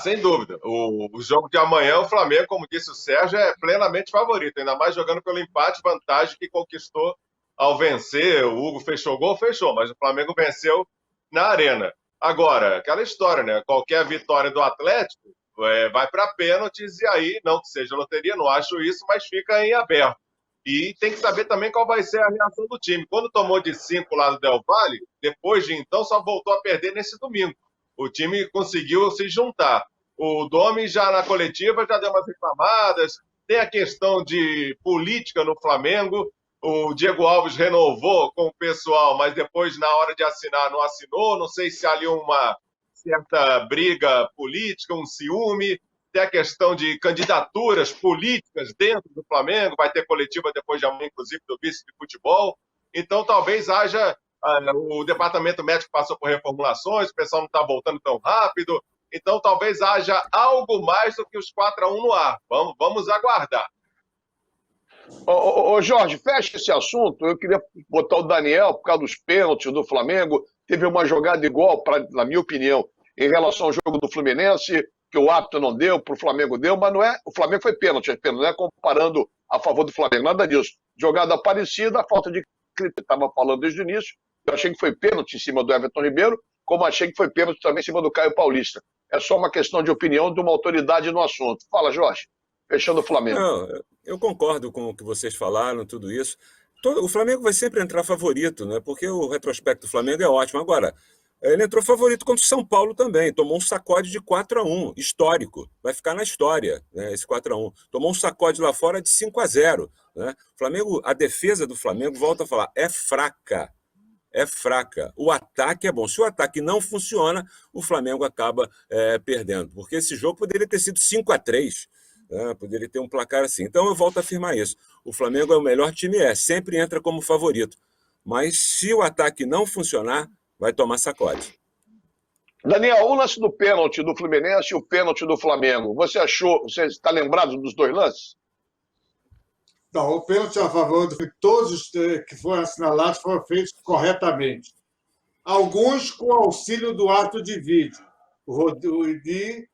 Sem dúvida. O jogo de amanhã, o Flamengo, como disse o Sérgio, é plenamente favorito, ainda mais jogando pelo empate, vantagem que conquistou ao vencer. O Hugo fechou gol, mas o Flamengo venceu na Arena. Agora, aquela história, né? Qualquer vitória do Atlético vai para pênaltis, e aí, não que seja loteria, não acho isso, mas fica em aberto. E tem que saber também qual vai ser a reação do time. Quando tomou de 5 lá do Del Valle, depois de então só voltou a perder nesse domingo. O time conseguiu se juntar. O Domi já na coletiva já deu umas reclamadas. Tem a questão de política no Flamengo. O Diego Alves renovou com o pessoal, mas depois, na hora de assinar, não assinou. Não sei se há ali uma certa briga política, um ciúme. Tem a questão de candidaturas políticas dentro do Flamengo. Vai ter coletiva depois de amanhã, inclusive, do vice de futebol. Então, talvez haja... o departamento médico passou por reformulações, o pessoal não está voltando tão rápido. Então, talvez haja algo mais do que os 4-1 no ar. Vamos aguardar. Ô, Jorge, fecha esse assunto. Eu queria botar o Daniel, por causa dos pênaltis do Flamengo. Teve uma jogada igual, na minha opinião, em relação ao jogo do Fluminense, que o árbitro não deu, para o Flamengo deu, mas não é. O Flamengo foi pênalti, não é comparando a favor do Flamengo, nada disso. Jogada parecida, a falta de crítica, estava falando desde o início. Eu achei que foi pênalti em cima do Everton Ribeiro, como achei que foi pênalti também em cima do Caio Paulista. É só uma questão de opinião de uma autoridade no assunto. Fala, Jorge. Fechando o Flamengo. Não, eu concordo com o que vocês falaram, tudo isso. O Flamengo vai sempre entrar favorito, né? Porque o retrospecto do Flamengo é ótimo. Agora, ele entrou favorito contra o São Paulo também. Tomou um sacode de 4-1, histórico. Vai ficar na história, né, esse 4-1. Tomou um sacode lá fora de 5-0. Né? Flamengo, a defesa do Flamengo, volta a falar, é fraca. É fraca. O ataque é bom. Se o ataque não funciona, o Flamengo acaba perdendo. Porque esse jogo poderia ter sido 5-3. Poderia ter um placar assim. Então eu volto a afirmar isso. O Flamengo é o melhor time, sempre entra como favorito. Mas se o ataque não funcionar, vai tomar sacode. Daniel, o lance do pênalti do Fluminense e o pênalti do Flamengo, você está lembrado dos dois lances? Não, o pênalti a favor de todos os que foram assinalados foram feitos corretamente. Alguns com auxílio do árbitro de vídeo. O Rodrigo,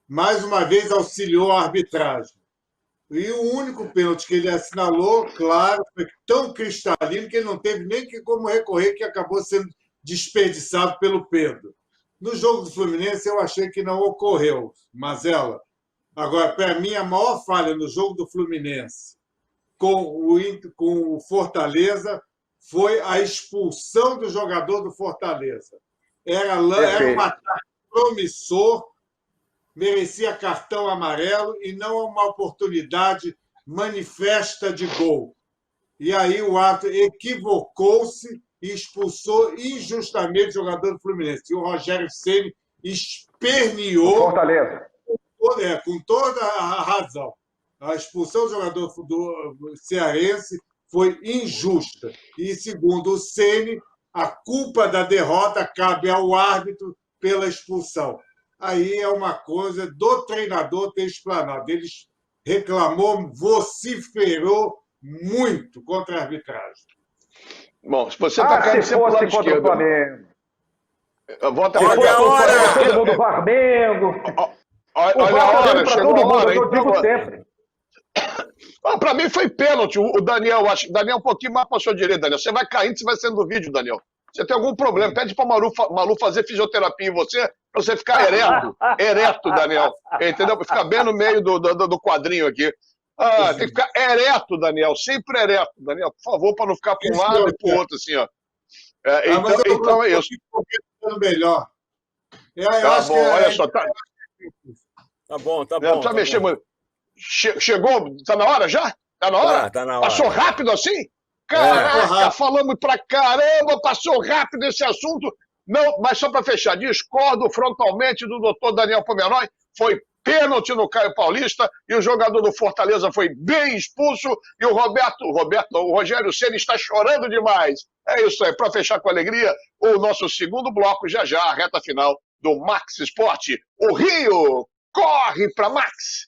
mais uma vez, auxiliou a arbitragem. E o único pênalti que ele assinalou, claro, foi tão cristalino que ele não teve nem como recorrer, que acabou sendo desperdiçado pelo Pedro. No jogo do Fluminense, eu achei que não ocorreu, Mazella. Agora, para mim, a maior falha no jogo do Fluminense com o Fortaleza foi a expulsão do jogador do Fortaleza. Era um ataque promissor, merecia cartão amarelo e não uma oportunidade manifesta de gol. E aí o árbitro equivocou-se e expulsou injustamente o jogador do Fluminense. E o Rogério Ceni esperneou Fortaleza. Com toda a razão. A expulsão do jogador do cearense foi injusta. E, segundo o Ceni, a culpa da derrota cabe ao árbitro pela expulsão. Aí é uma coisa do treinador ter explanado. Ele reclamou, vociferou muito contra a arbitragem. Bom, se você está caindo sempre fosse lado contra esquerdo. o Flamengo. Volta Olha a hora! todo Todo mundo do Flamengo. Olha a hora, chegou a hora. Eu digo sempre. Para mim foi pênalti. O Daniel, acho que o Daniel um pouquinho mais para a sua direita, Daniel. Você vai caindo, você vai sendo do vídeo, Daniel. Você tem algum problema, pede para Malu fazer fisioterapia em você, para você ficar ereto, Daniel. Entendeu? Para ficar bem no meio do quadrinho aqui. Tem que ficar ereto, Daniel. Sempre ereto, Daniel. Por favor, para não ficar para um lado e para o outro, assim, ó. Então é isso. Melhor. Tá bom, olha só. Tá bom. Precisa mexer muito. Chegou? Tá na hora já? Tá na hora? Tá na hora. Passou rápido assim? Caraca, falamos pra caramba, passou rápido esse assunto. Não, mas só para fechar, discordo frontalmente do doutor Daniel Pomeroy. Foi pênalti no Caio Paulista e o jogador do Fortaleza foi bem expulso e o Rogério Ceni está chorando demais. É isso aí, para fechar com alegria, o nosso segundo bloco, já a reta final do Max Esporte. O Rio corre para Max.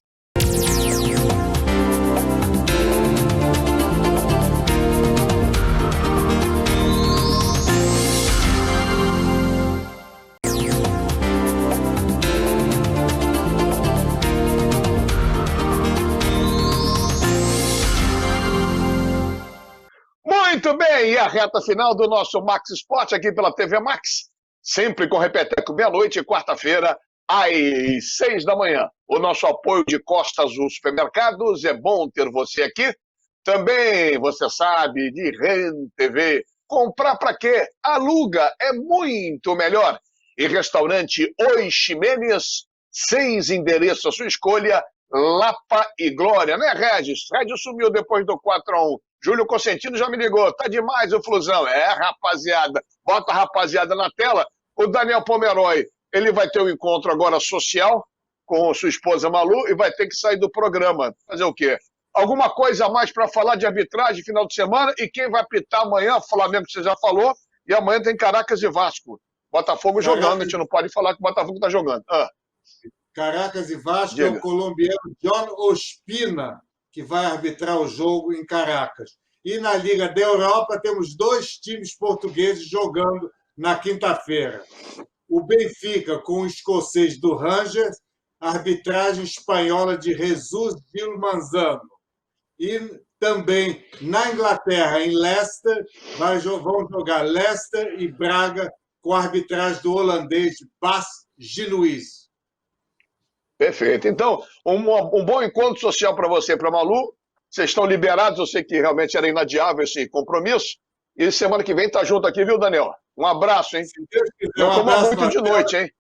Muito bem, e a reta final do nosso Max Esporte aqui pela TV Max, sempre com repeteco meia-noite, quarta-feira, às 6 da manhã. O nosso apoio de Costa Azul Supermercados, é bom ter você aqui. Também, você sabe, de REN TV. Comprar para quê? Aluga, é muito melhor. E restaurante Oi Ximenes, 6 endereços à sua escolha, Lapa e Glória, né, Regis? Regis sumiu depois do 4-1. Júlio Cosentino já me ligou, tá demais o Flusão. É, rapaziada, bota a rapaziada na tela. O Daniel Pomeroy, ele vai ter um encontro agora social com sua esposa Malu e vai ter que sair do programa. Fazer o quê? Alguma coisa a mais para falar de arbitragem final de semana? E quem vai apitar amanhã? Flamengo, você já falou. E amanhã tem Caracas e Vasco. Botafogo jogando, a gente não pode falar que o Botafogo está jogando. Caracas e Vasco. Diga. É o colombiano John Ospina que vai arbitrar o jogo em Caracas. E na Liga da Europa temos 2 times portugueses jogando na quinta-feira. O Benfica com o escocês do Rangers, a arbitragem espanhola de Jesus Vilmanzano. E também na Inglaterra, em Leicester, vão jogar Leicester e Braga com a arbitragem do holandês Bas Ginuiz. Perfeito. Então, um bom encontro social para você e para a Malu. Vocês estão liberados, eu sei que realmente era inadiável esse compromisso. E semana que vem tá junto aqui, viu, Daniel? Um abraço, hein? Se Deus quiser, não coma muito de noite, hein?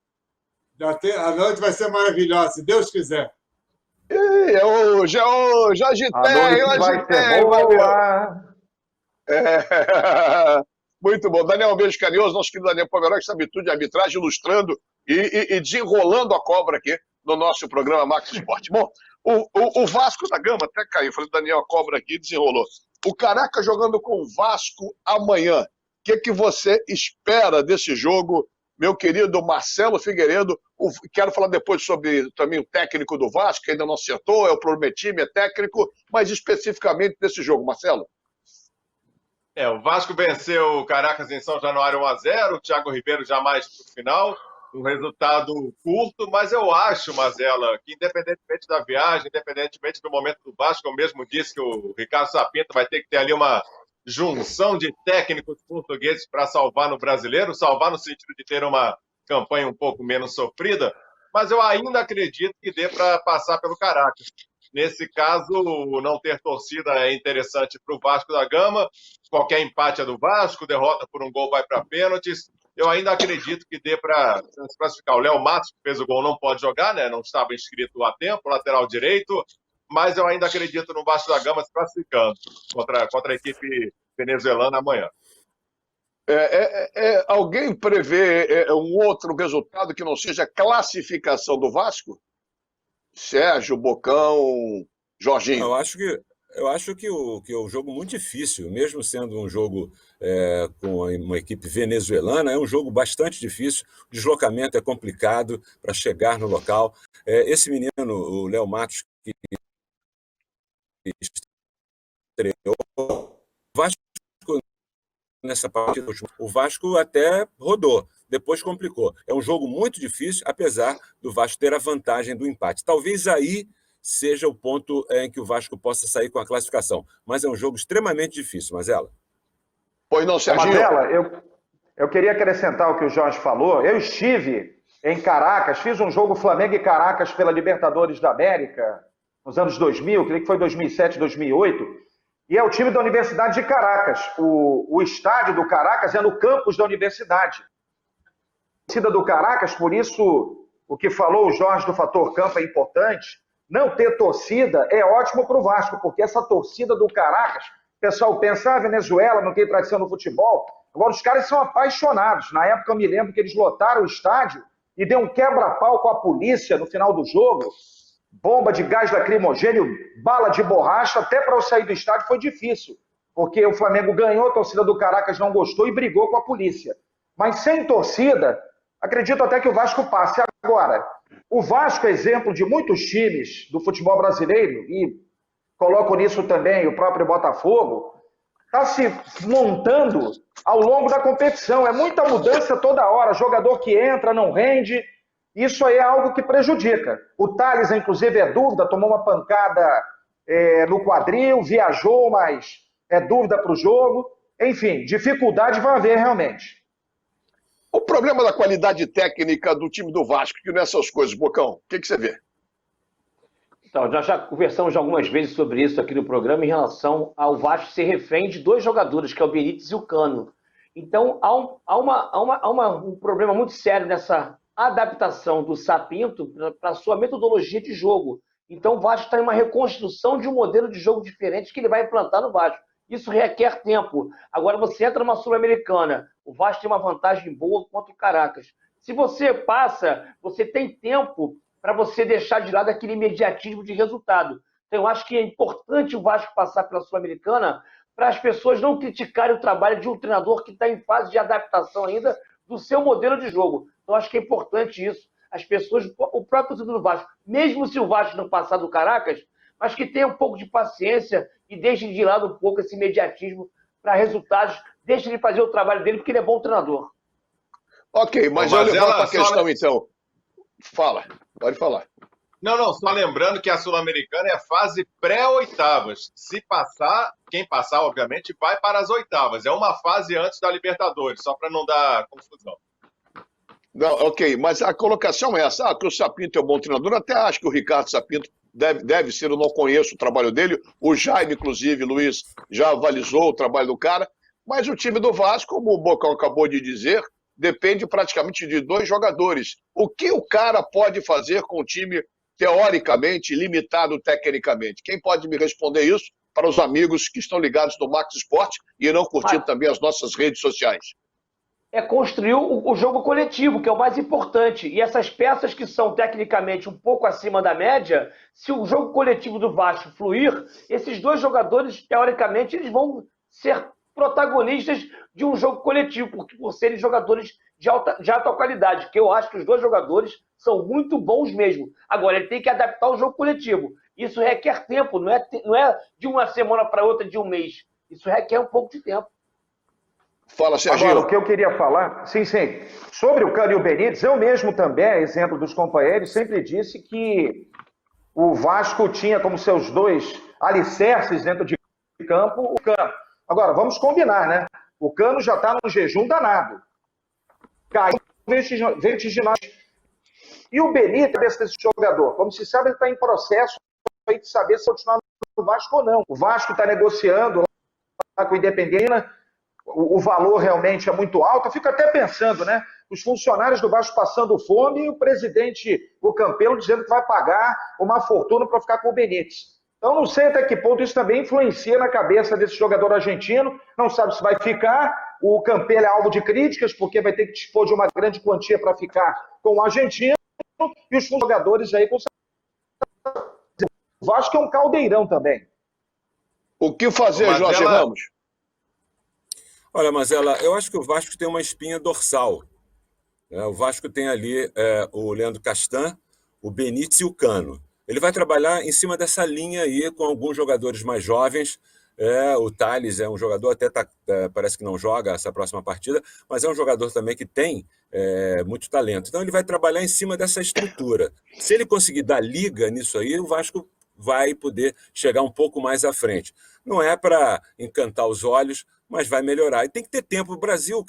A noite vai ser maravilhosa, se Deus quiser. Eu já agitei, eu agitei. Muito bom. Daniel, um beijo carinhoso. Nosso querido Daniel Pomeroy, que sabe tudo de arbitragem, ilustrando e desenrolando a cobra aqui no nosso programa Max Esporte. Bom, o Vasco da Gama até caiu. Falei, Daniel, a cobra aqui desenrolou. O Caracas jogando com o Vasco amanhã. O que você espera desse jogo, meu querido Marcelo Figueiredo? Quero falar depois sobre também o técnico do Vasco, que ainda não acertou, é o problema time, é técnico, mas especificamente desse jogo, Marcelo. O Vasco venceu o Caracas em São Januário 1-0, o Thiago Ribeiro já mais para o final, um resultado curto, mas eu acho, Mazela, que independentemente da viagem, independentemente do momento do Vasco, eu mesmo disse que o Ricardo Sapinto vai ter que ter ali uma junção de técnicos portugueses para salvar no brasileiro, salvar no sentido de ter uma campanha um pouco menos sofrida, mas eu ainda acredito que dê para passar pelo Caracas. Nesse caso, não ter torcida é interessante para o Vasco da Gama, qualquer empate é do Vasco, derrota por um gol vai para pênaltis, eu ainda acredito que dê para se classificar. O Léo Matos, que fez o gol, não pode jogar, né? Não estava inscrito a tempo, lateral direito, mas eu ainda acredito no Vasco da Gama se classificando contra a equipe venezuelana amanhã. Alguém prevê um outro resultado que não seja classificação do Vasco? Sérgio, Bocão, Jorginho. Eu acho que é um jogo muito difícil, mesmo sendo um jogo com uma equipe venezuelana, é um jogo bastante difícil, o deslocamento é complicado para chegar no local. Esse menino, o Léo Matos, que estreou, o Vasco nessa partida, o Vasco até rodou, depois complicou. É um jogo muito difícil, apesar do Vasco ter a vantagem do empate. Talvez aí seja o ponto em que o Vasco possa sair com a classificação. Mas é um jogo extremamente difícil, Mazela. Pois não, Serginho? Mazela, eu queria acrescentar o que o Jorge falou. Eu estive em Caracas, fiz um jogo Flamengo e Caracas pela Libertadores da América, nos anos 2000, creio que foi 2007, 2008, e é o time da Universidade de Caracas. O estádio do Caracas é no campus da universidade. A torcida do Caracas, por isso, o que falou o Jorge do fator campo é importante. Não ter torcida é ótimo para o Vasco, porque essa torcida do Caracas, o pessoal pensa, Venezuela não tem tradição no futebol. Agora, os caras são apaixonados. Na época, eu me lembro que eles lotaram o estádio e deu um quebra-pau com a polícia no final do jogo. Bomba de gás lacrimogêneo, bala de borracha, até para eu sair do estádio foi difícil, porque o Flamengo ganhou, a torcida do Caracas não gostou e brigou com a polícia. Mas sem torcida, acredito até que o Vasco passe. Agora, o Vasco é exemplo de muitos times do futebol brasileiro, e coloco nisso também o próprio Botafogo, está se montando ao longo da competição. É muita mudança toda hora, jogador que entra, não rende. Isso aí é algo que prejudica. O Thales, inclusive, é dúvida, tomou uma pancada no quadril, viajou, mas é dúvida para o jogo. Enfim, dificuldade vai haver realmente. O problema da qualidade técnica do time do Vasco, que não é essas coisas, Bocão, o que você vê? Então, nós já conversamos algumas vezes sobre isso aqui no programa em relação ao Vasco ser refém de dois jogadores, que é o Benítez e o Cano. Então, há um problema muito sério nessa adaptação do Sapinto para a sua metodologia de jogo. Então, o Vasco está em uma reconstrução de um modelo de jogo diferente que ele vai implantar no Vasco. Isso requer tempo. Agora, você entra numa Sul-Americana, o Vasco tem uma vantagem boa contra o Caracas. Se você passa, você tem tempo para você deixar de lado aquele imediatismo de resultado. Então, eu acho que é importante o Vasco passar pela Sul-Americana para as pessoas não criticarem o trabalho de um treinador que está em fase de adaptação ainda do seu modelo de jogo. Então, acho que é importante isso. As pessoas, o próprio torcedor do Vasco, mesmo se o Vasco não passar do Caracas, mas que tenha um pouco de paciência e deixe de lado um pouco esse imediatismo para resultados. Deixe ele fazer o trabalho dele, porque ele é bom treinador. Ok, mas eu levanto a questão, então. Fala, pode falar. Não, só lembrando que a Sul-Americana é fase pré-oitavas. Se passar, quem passar, obviamente, vai para as oitavas. É uma fase antes da Libertadores, só para não dar confusão. Não, ok, mas a colocação é essa, que o Sapinto é um bom treinador, até acho que o Ricardo Sapinto deve ser, eu não conheço o trabalho dele, o Jaime, inclusive, Luiz, já avalizou o trabalho do cara, mas o time do Vasco, como o Bocão acabou de dizer, depende praticamente de dois jogadores. O que o cara pode fazer com o time, teoricamente, limitado tecnicamente? Quem pode me responder isso para os amigos que estão ligados no Max Sport e não curtindo também as nossas redes sociais? É construir o jogo coletivo, que é o mais importante. E essas peças que são tecnicamente um pouco acima da média, se o jogo coletivo do Vasco fluir, esses dois jogadores, teoricamente, eles vão ser protagonistas de um jogo coletivo, por serem jogadores de alta qualidade, que eu acho que os dois jogadores são muito bons mesmo. Agora, ele tem que adaptar o jogo coletivo. Isso requer tempo, não é de uma semana para outra, de um mês. Isso requer um pouco de tempo. Fala, Serginho. Agora, o que eu queria falar, sim, sobre o Cano e o Benítez, eu mesmo também, exemplo dos companheiros, sempre disse que o Vasco tinha como seus dois alicerces dentro de campo o Cano. Agora, vamos combinar, né? O Cano já está num jejum danado. Caiu vertiginoso. E o Benítez, desse jogador, como se sabe, ele está em processo de saber se continuar no Vasco ou não. O Vasco está negociando lá com o Independente, o valor realmente é muito alto. Eu fico até pensando, né? Os funcionários do Vasco passando fome e o presidente, o Campelo, dizendo que vai pagar uma fortuna para ficar com o Benítez. Então, não sei até que ponto isso também influencia na cabeça desse jogador argentino. Não sabe se vai ficar. O Campelo é alvo de críticas, porque vai ter que dispor de uma grande quantia para ficar com o argentino. E os jogadores aí com o Vasco é um caldeirão também. O que fazer, Jorge Ramos? Olha, Mazela, eu acho que o Vasco tem uma espinha dorsal. O Vasco tem ali o Leandro Castan, o Benítez e o Cano. Ele vai trabalhar em cima dessa linha aí com alguns jogadores mais jovens. O Thales é um jogador, até parece que não joga essa próxima partida, mas é um jogador também que tem muito talento. Então ele vai trabalhar em cima dessa estrutura. Se ele conseguir dar liga nisso aí, o Vasco vai poder chegar um pouco mais à frente. Não é para encantar os olhos, mas vai melhorar. E tem que ter tempo. O Brasil,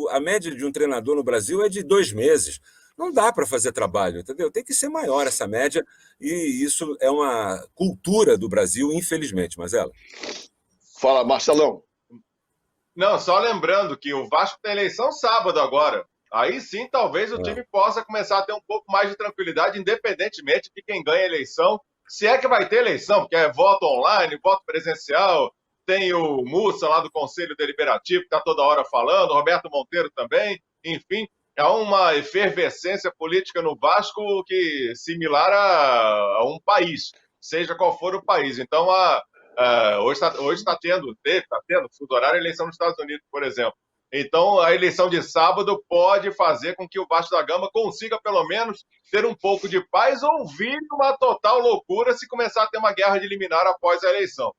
a média de um treinador no Brasil é de 2 meses. Não dá para fazer trabalho, entendeu? Tem que ser maior essa média, e isso é uma cultura do Brasil, infelizmente, Mazela. Fala, Marcelão. Não, só lembrando que o Vasco tem eleição sábado agora. Aí sim, talvez o time possa começar a ter um pouco mais de tranquilidade, independentemente de quem ganha a eleição. Se é que vai ter eleição, porque é voto online, voto presencial, tem o Mussa lá do Conselho Deliberativo, que está toda hora falando, Roberto Monteiro também, enfim, é uma efervescência política no Vasco que similar a um país, seja qual for o país. Então, hoje está tendo fuso horário, a eleição nos Estados Unidos, por exemplo. Então, a eleição de sábado pode fazer com que o Vasco da Gama consiga, pelo menos, ter um pouco de paz ou vir uma total loucura se começar a ter uma guerra de liminar após a eleição.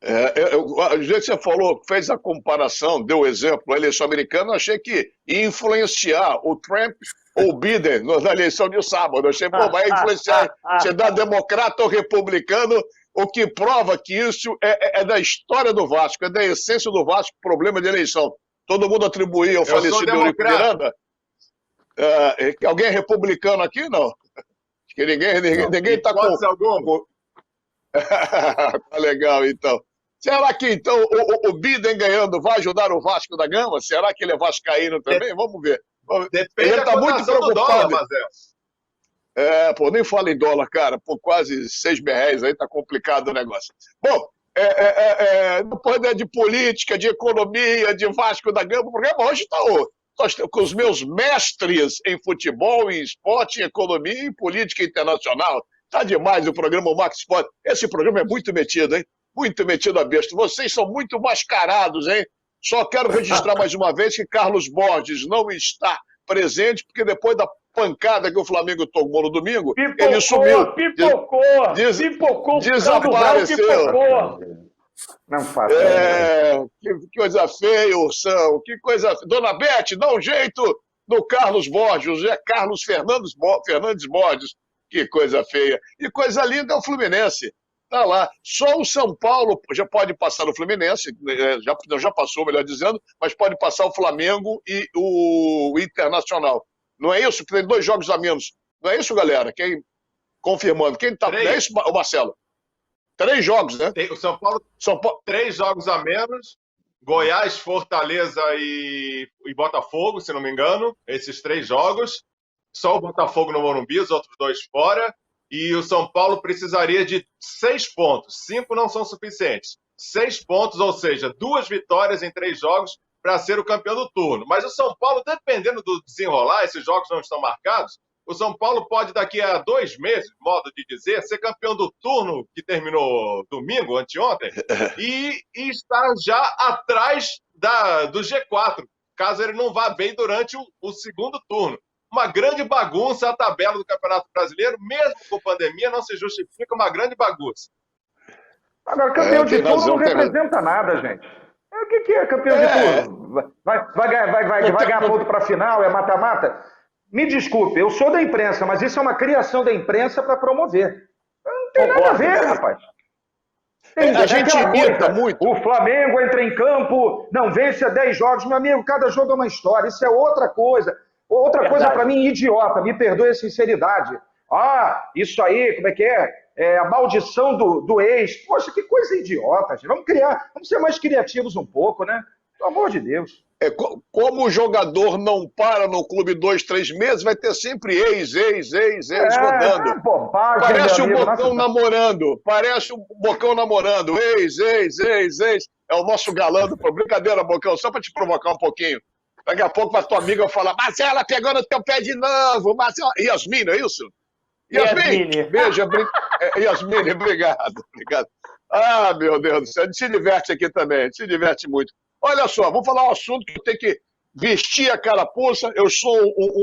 A gente você falou, fez a comparação, deu o exemplo, a eleição americana, eu achei que ia influenciar o Trump ou o Biden na eleição de sábado. Eu achei, vai influenciar, se dá democrata ou republicano, o que prova que isso é da história do Vasco, é da essência do Vasco, problema de eleição. Todo mundo atribuía ao falecido Eurico Miranda. Alguém é republicano aqui, não? Que ninguém está com... alguma. Tá legal, então. Será que, então, o Biden ganhando vai ajudar o Vasco da Gama? Será que ele é vascaíno também? Vamos ver. Depende ele da está muito preocupado. Do dólar, Mazela. Pô, nem fala em dólar, cara. Por quase R$6 aí, tá complicado o negócio. Bom, depois de política, de economia, de Vasco da Gama, o programa hoje está com os meus mestres em futebol, em esporte, em economia e em política internacional. Tá demais o programa Max Sport. Esse programa é muito metido, hein? Muito metido a besta. Vocês são muito mascarados, hein? Só quero registrar mais uma vez que Carlos Borges não está presente, porque depois da pancada que o Flamengo tomou no domingo, ele sumiu. Pipocou! Desapareceu. Não faça. Que coisa feia, Ursão. Que coisa. Dona Beth, dá um jeito no Carlos Borges. É Carlos Fernandes Borges. Que coisa feia. E coisa linda é o Fluminense. Tá lá. Só o São Paulo já pode passar no Fluminense, já passou, melhor dizendo, mas pode passar o Flamengo e o Internacional. Não é isso? Tem 2 jogos a menos. Não é isso, galera? Confirmando. Quem tá? Não é isso, Marcelo? 3 jogos, né? Tem o São Paulo 3 jogos a menos. Goiás, Fortaleza e Botafogo, se não me engano. Esses 3 jogos. Só o Botafogo no Morumbi, os outros 2 fora. E o São Paulo precisaria de 6 pontos. 5 não são suficientes. 6 pontos, ou seja, 2 vitórias em 3 jogos para ser o campeão do turno. Mas o São Paulo, dependendo do desenrolar, esses jogos não estão marcados, o São Paulo pode, daqui a 2 meses, modo de dizer, ser campeão do turno, que terminou domingo, anteontem, e estar já atrás do G4, caso ele não vá bem durante o segundo turno. Uma grande bagunça a tabela do Campeonato Brasileiro, mesmo com pandemia, não se justifica, uma grande bagunça. Agora, campeão de turno não representa nada, gente. O que é campeão de turno? Vai ganhar ponto para a final, é mata-mata? Me desculpe, eu sou da imprensa, mas isso é uma criação da imprensa para promover. Não tem nada a ver, rapaz. A gente imita muito. O Flamengo entra em campo, não vence a 10 jogos. Meu amigo, cada jogo é uma história. Isso é outra coisa. Outra coisa para mim, idiota. Me perdoe a sinceridade. Isso aí, como é que é? É a maldição do ex. Poxa, que coisa idiota, gente. Vamos ser mais criativos um pouco, né? Pelo amor de Deus. Como o jogador não para no clube 2, 3 meses, vai ter sempre ex rodando. Bobagem, parece o Bocão namorando. Parece o Bocão namorando. Ex. É o nosso galã do... Brincadeira, Bocão, só para te provocar um pouquinho. Daqui a pouco a tua amiga falar, Marcela pegou no teu pé de novo. Marcela... Yasmin, não é isso? Yasmin, beijo. Yasmin, obrigado. Meu Deus do céu, a gente se diverte aqui também, se diverte muito. Olha só, vou falar um assunto que eu tenho que vestir a carapuça. Eu sou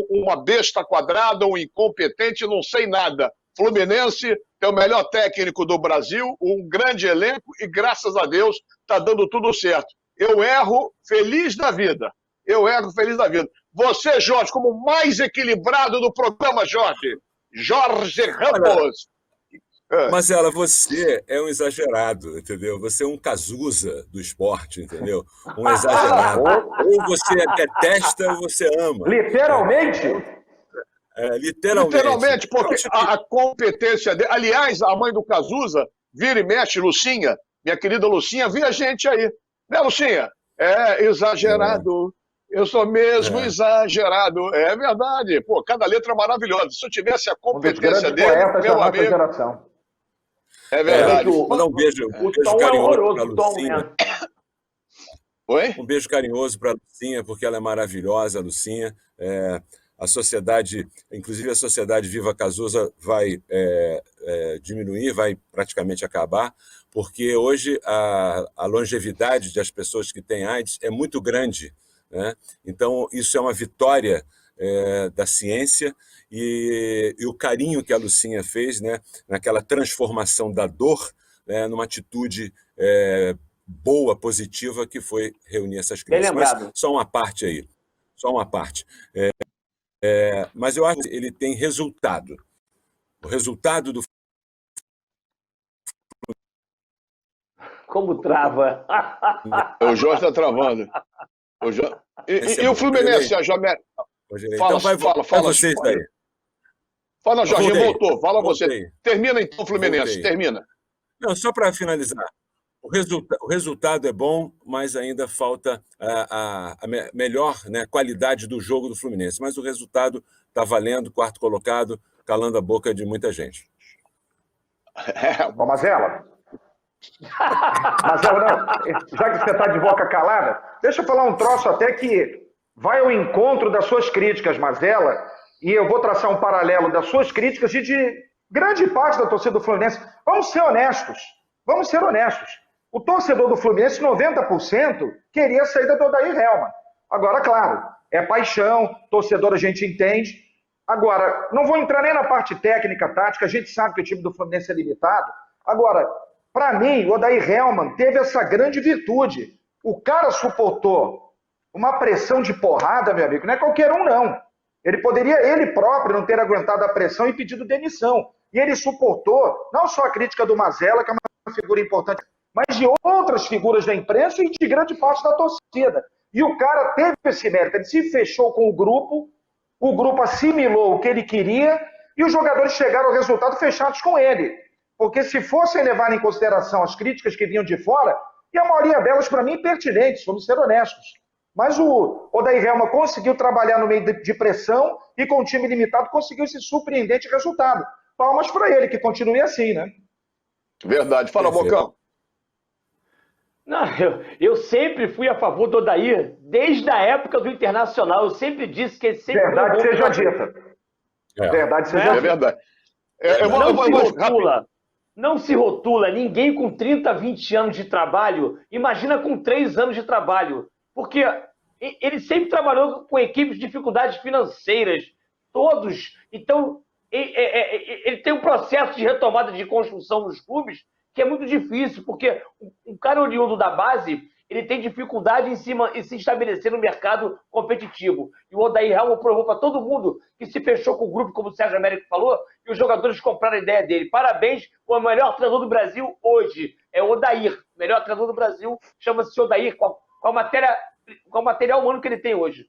uma besta quadrada, um incompetente, não sei nada. Fluminense é o melhor técnico do Brasil, um grande elenco e, graças a Deus, está dando tudo certo. Eu erro feliz da vida. Você, Jorge, como o mais equilibrado do programa, Jorge Ramos. Marcela, você é um exagerado, entendeu? Você é um Cazuza do esporte, entendeu? Um exagerado. Ou você detesta ou você ama. Literalmente? Literalmente, porque a competência dele... Aliás, a mãe do Cazuza vira e mexe, Lucinha, minha querida Lucinha, vê a gente aí. Né, Lucinha? Exagerado. Eu sou mesmo exagerado. É verdade. Pô, cada letra maravilhosa. Se eu tivesse a competência dele, meu amigo... Geração. É verdade. Mandar um beijo carinhoso para a Lucinha. Oi? Um beijo carinhoso para a Lucinha, porque ela é maravilhosa, a Lucinha. A sociedade, inclusive a sociedade Viva Cazuza, vai diminuir, vai praticamente acabar, porque hoje a longevidade das pessoas que têm AIDS é muito grande, né? Então, isso é uma vitória da ciência e o carinho que a Lucinha fez, né, naquela transformação da dor, né, numa atitude boa, positiva, que foi reunir essas crianças. Mas só uma parte aí, mas eu acho que ele tem resultado. O resultado do... Como trava. O Jorge está travando. E o Fluminense, Jamé? Fala vocês daí. Fala, Jorginho, Voltei. voltou. Fala Voltei. você. Termina então, Fluminense. Voltei. Termina. Não, só para finalizar. O resultado é bom, mas ainda falta a melhor, né, qualidade do jogo do Fluminense. Mas o resultado está valendo, quarto colocado, calando a boca de muita gente. Bom, Mazela, não, já que você está de boca calada, deixa eu falar um troço até que vai ao encontro das suas críticas, Mazela, e eu vou traçar um paralelo das suas críticas e de grande parte da torcida do Fluminense. Vamos ser honestos. O torcedor do Fluminense, 90%, queria a saída do Odair Hellmann. Agora, claro, é paixão, torcedor a gente entende. Agora, não vou entrar nem na parte técnica, tática, a gente sabe que o time do Fluminense é limitado. Agora, para mim, o Odair Hellmann teve essa grande virtude. O cara suportou uma pressão de porrada, meu amigo, não é qualquer um, não. Ele poderia, ele próprio, não ter aguentado a pressão e pedido demissão. E ele suportou não só a crítica do Mazella, que é uma figura importante, mas de outras figuras da imprensa e de grande parte da torcida. E o cara teve esse mérito, ele se fechou com o grupo assimilou o que ele queria e os jogadores chegaram ao resultado fechados com ele. Porque se fossem levar em consideração as críticas que vinham de fora, e a maioria delas, para mim, pertinentes, vamos ser honestos. Mas o Odair Hellmann conseguiu trabalhar no meio de pressão e com um time limitado conseguiu esse surpreendente resultado. Palmas para ele, que continue assim, né? Verdade. Fala, Bocão. Não, eu sempre fui a favor do Odair, desde a época do Internacional. Eu sempre disse que ele sempre... Verdade seja dita. Verdade seja dita. É verdade. Não se rotula ninguém com 30, 20 anos de trabalho. Imagina com 3 anos de trabalho. Porque ele sempre trabalhou com equipes de dificuldades financeiras. Todos. Então, ele tem um processo de retomada de construção nos clubes que é muito difícil, porque um cara oriundo da base, ele tem dificuldade em se estabelecer no mercado competitivo. E o Odair Hellmann provou para todo mundo que se fechou com o grupo, como o Sérgio Américo falou, e os jogadores compraram a ideia dele. Parabéns, o melhor treinador do Brasil hoje é o Odair. O melhor treinador do Brasil chama-se Odair, com o material humano que ele tem hoje.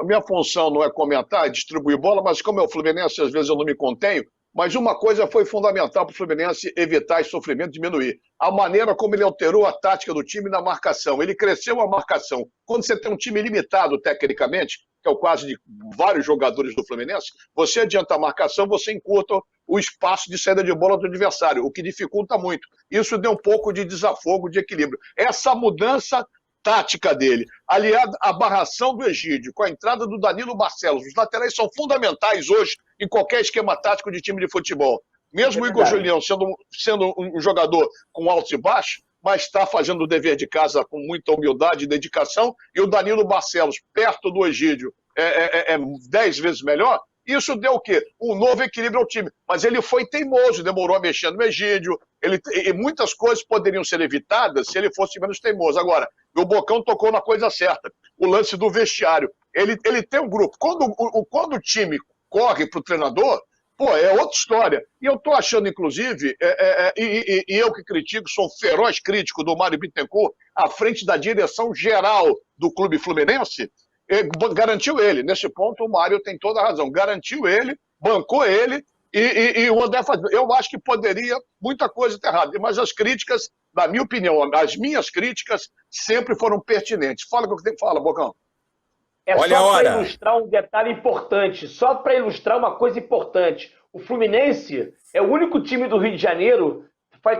Minha função não é comentar, distribuir bola, mas como é o Fluminense, às vezes eu não me contenho. Mas uma coisa foi fundamental para o Fluminense evitar esse sofrimento, diminuir. A maneira como ele alterou a tática do time na marcação. Ele cresceu a marcação. Quando você tem um time limitado tecnicamente, que é o caso de vários jogadores do Fluminense, você adianta a marcação, você encurta o espaço de saída de bola do adversário, o que dificulta muito. Isso deu um pouco de desafogo, de equilíbrio. Essa mudança tática dele, aliado à barração do Egídio, com a entrada do Danilo Barcelos, os laterais são fundamentais hoje em qualquer esquema tático de time de futebol. Mesmo o Igor Julião sendo um jogador com altos e baixos, mas está fazendo o dever de casa com muita humildade e dedicação, e o Danilo Barcelos, perto do Egídio, é 10 vezes melhor. Isso deu o quê? Um novo equilíbrio ao time. Mas ele foi teimoso, demorou a mexer no Egídio. E muitas coisas poderiam ser evitadas se ele fosse menos teimoso. Agora, o Bocão tocou na coisa certa. O lance do vestiário. Ele tem um grupo. Quando o time corre para o treinador, é outra história. E eu estou achando, inclusive, e eu que critico, sou um feroz crítico do Mário Bittencourt, à frente da direção geral do Clube Fluminense, garantiu ele. Nesse ponto, o Mário tem toda a razão. Garantiu ele, bancou ele, e o André faz. Eu acho que poderia muita coisa ter errado. Mas as críticas, na minha opinião, as minhas críticas sempre foram pertinentes. Fala o que eu tenho que falar, Bocão. Olha só para ilustrar um detalhe importante, só para ilustrar uma coisa importante. O Fluminense é o único time do Rio de Janeiro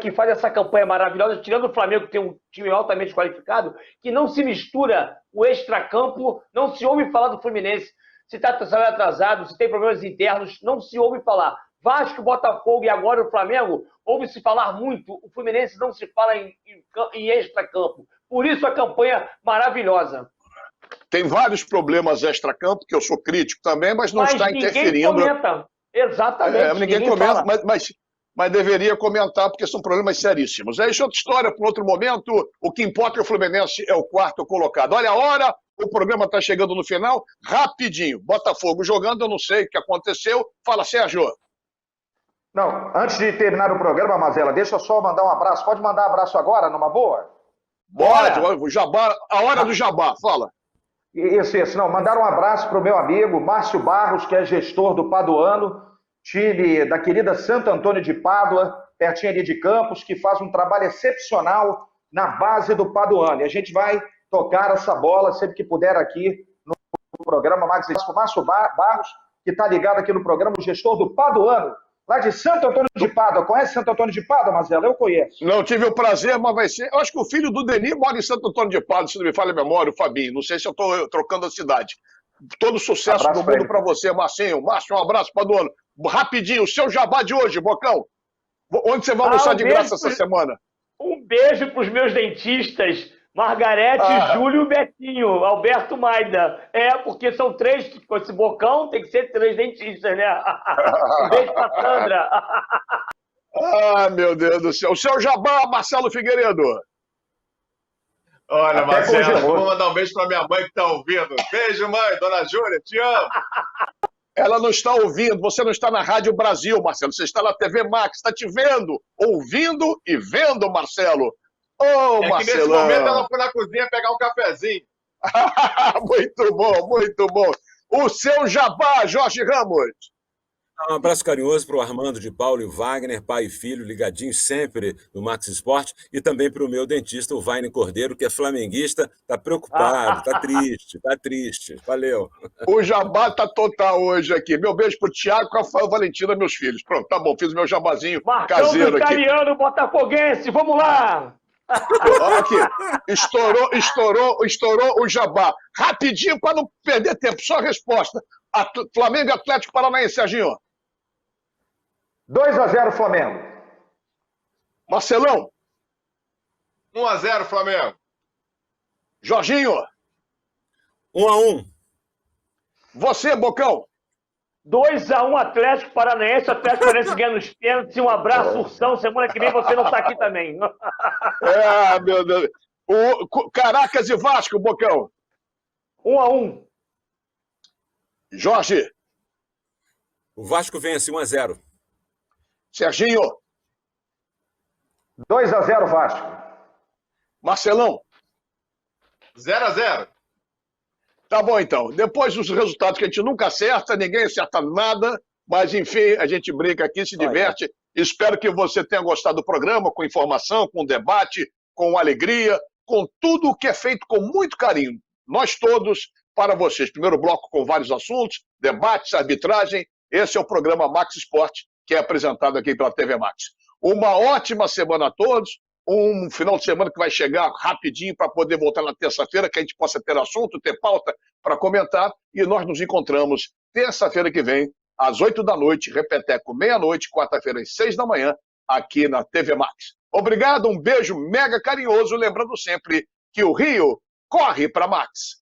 que faz essa campanha maravilhosa, tirando o Flamengo, que tem um time altamente qualificado, que não se mistura o extracampo, não se ouve falar do Fluminense. Se está atrasado, se tem problemas internos, não se ouve falar. Vasco, Botafogo e agora o Flamengo, ouve-se falar muito. O Fluminense não se fala em extracampo. Por isso a campanha maravilhosa. Tem vários problemas extracampo, que eu sou crítico também, mas não está interferindo. Ninguém comenta. Exatamente. Ninguém comenta, mas deveria comentar, porque são problemas seríssimos. Isso é outra história para outro momento. O que importa é o Fluminense é o quarto colocado. Olha a hora, o programa está chegando no final. Rapidinho, Botafogo jogando, eu não sei o que aconteceu. Fala, Sérgio. Não, antes de terminar o programa, Mazella, deixa eu só mandar um abraço. Pode mandar um abraço agora, numa boa? Pode, o Jabá, a hora do Jabá, fala. Isso. Não, mandaram um abraço para o meu amigo Márcio Barros, que é gestor do Paduano, time da querida Santo Antônio de Pádua, pertinho ali de Campos, que faz um trabalho excepcional na base do Paduano. E a gente vai tocar essa bola sempre que puder aqui no programa Márcio Barros, que está ligado aqui no programa, o gestor do Paduano, lá de Santo Antônio de Pádua. Conhece Santo Antônio de Pádua, Marcelo? Eu conheço. Não tive o prazer, mas vai ser... Eu acho que o filho do Denis mora em Santo Antônio de Pádua, se não me falha a memória, o Fabinho. Não sei se eu estou trocando a cidade. Todo sucesso Abraço do mundo para você, Marcinho. Márcio, um abraço, Paduano. Rapidinho, o seu jabá de hoje, Bocão. Onde você vai almoçar de graça essa semana? Um beijo para os meus dentistas, Margarete, Júlio e Betinho, Alberto Maida. Porque são 3, com esse Bocão tem que ser 3 dentistas, né? Um beijo para Sandra. Meu Deus do céu. O seu jabá, Marcelo Figueiredo. Olha, Marcelo, vou mandar um beijo para minha mãe que está ouvindo. Beijo, mãe, dona Júlia, te amo. Ela não está ouvindo, você não está na Rádio Brasil, Marcelo, você está na TV Max, está te vendo, ouvindo e vendo, Marcelo. Marcelão. Que nesse momento ela foi na cozinha pegar um cafezinho. Muito bom, muito bom. O seu jabá, Jorge Ramos. Um abraço carinhoso para o Armando de Paulo e o Wagner, pai e filho, ligadinhos sempre no Max Esporte, e também para o meu dentista, o Vaine Cordeiro, que é flamenguista, está preocupado, está triste. Valeu. O jabá tá total hoje aqui. Meu beijo pro Thiago, Rafael, Valentina, meus filhos. Pronto, tá bom, fiz o meu jabazinho caseiro aqui. Italiano, botafoguense, vamos lá! Aqui, estourou o jabá. Rapidinho, para não perder tempo, só a resposta. Flamengo e Atlético Paranaense, Serginho. 2-0 Flamengo. Marcelão. 1-0 Flamengo. Jorginho. 1-1. Você, Bocão. 2-1 Atlético Paranaense. Atlético Paranaense ganha nos pênaltis. Um abraço, Ursão. Semana que vem você não está aqui também. Meu Deus. Caracas e Vasco, Bocão. 1-1. Jorge. O Vasco vence 1-0. Serginho. 2-0 Vasco. Marcelão. 0-0. Tá bom, então. Depois dos resultados que a gente nunca acerta, ninguém acerta nada, mas, enfim, a gente brinca aqui, se diverte. Espero que você tenha gostado do programa, com informação, com debate, com alegria, com tudo o que é feito com muito carinho. Nós todos, para vocês. Primeiro bloco com vários assuntos, debates, arbitragem. Esse é o programa Max Esporte, que é apresentado aqui pela TV Max. Uma ótima semana a todos. Um final de semana que vai chegar rapidinho para poder voltar na terça-feira, que a gente possa ter assunto, ter pauta para comentar. E nós nos encontramos terça-feira que vem, às 8 da noite, repeteco, meia-noite, quarta-feira, às 6 da manhã, aqui na TV Max. Obrigado, um beijo mega carinhoso, lembrando sempre que o Rio corre para Max.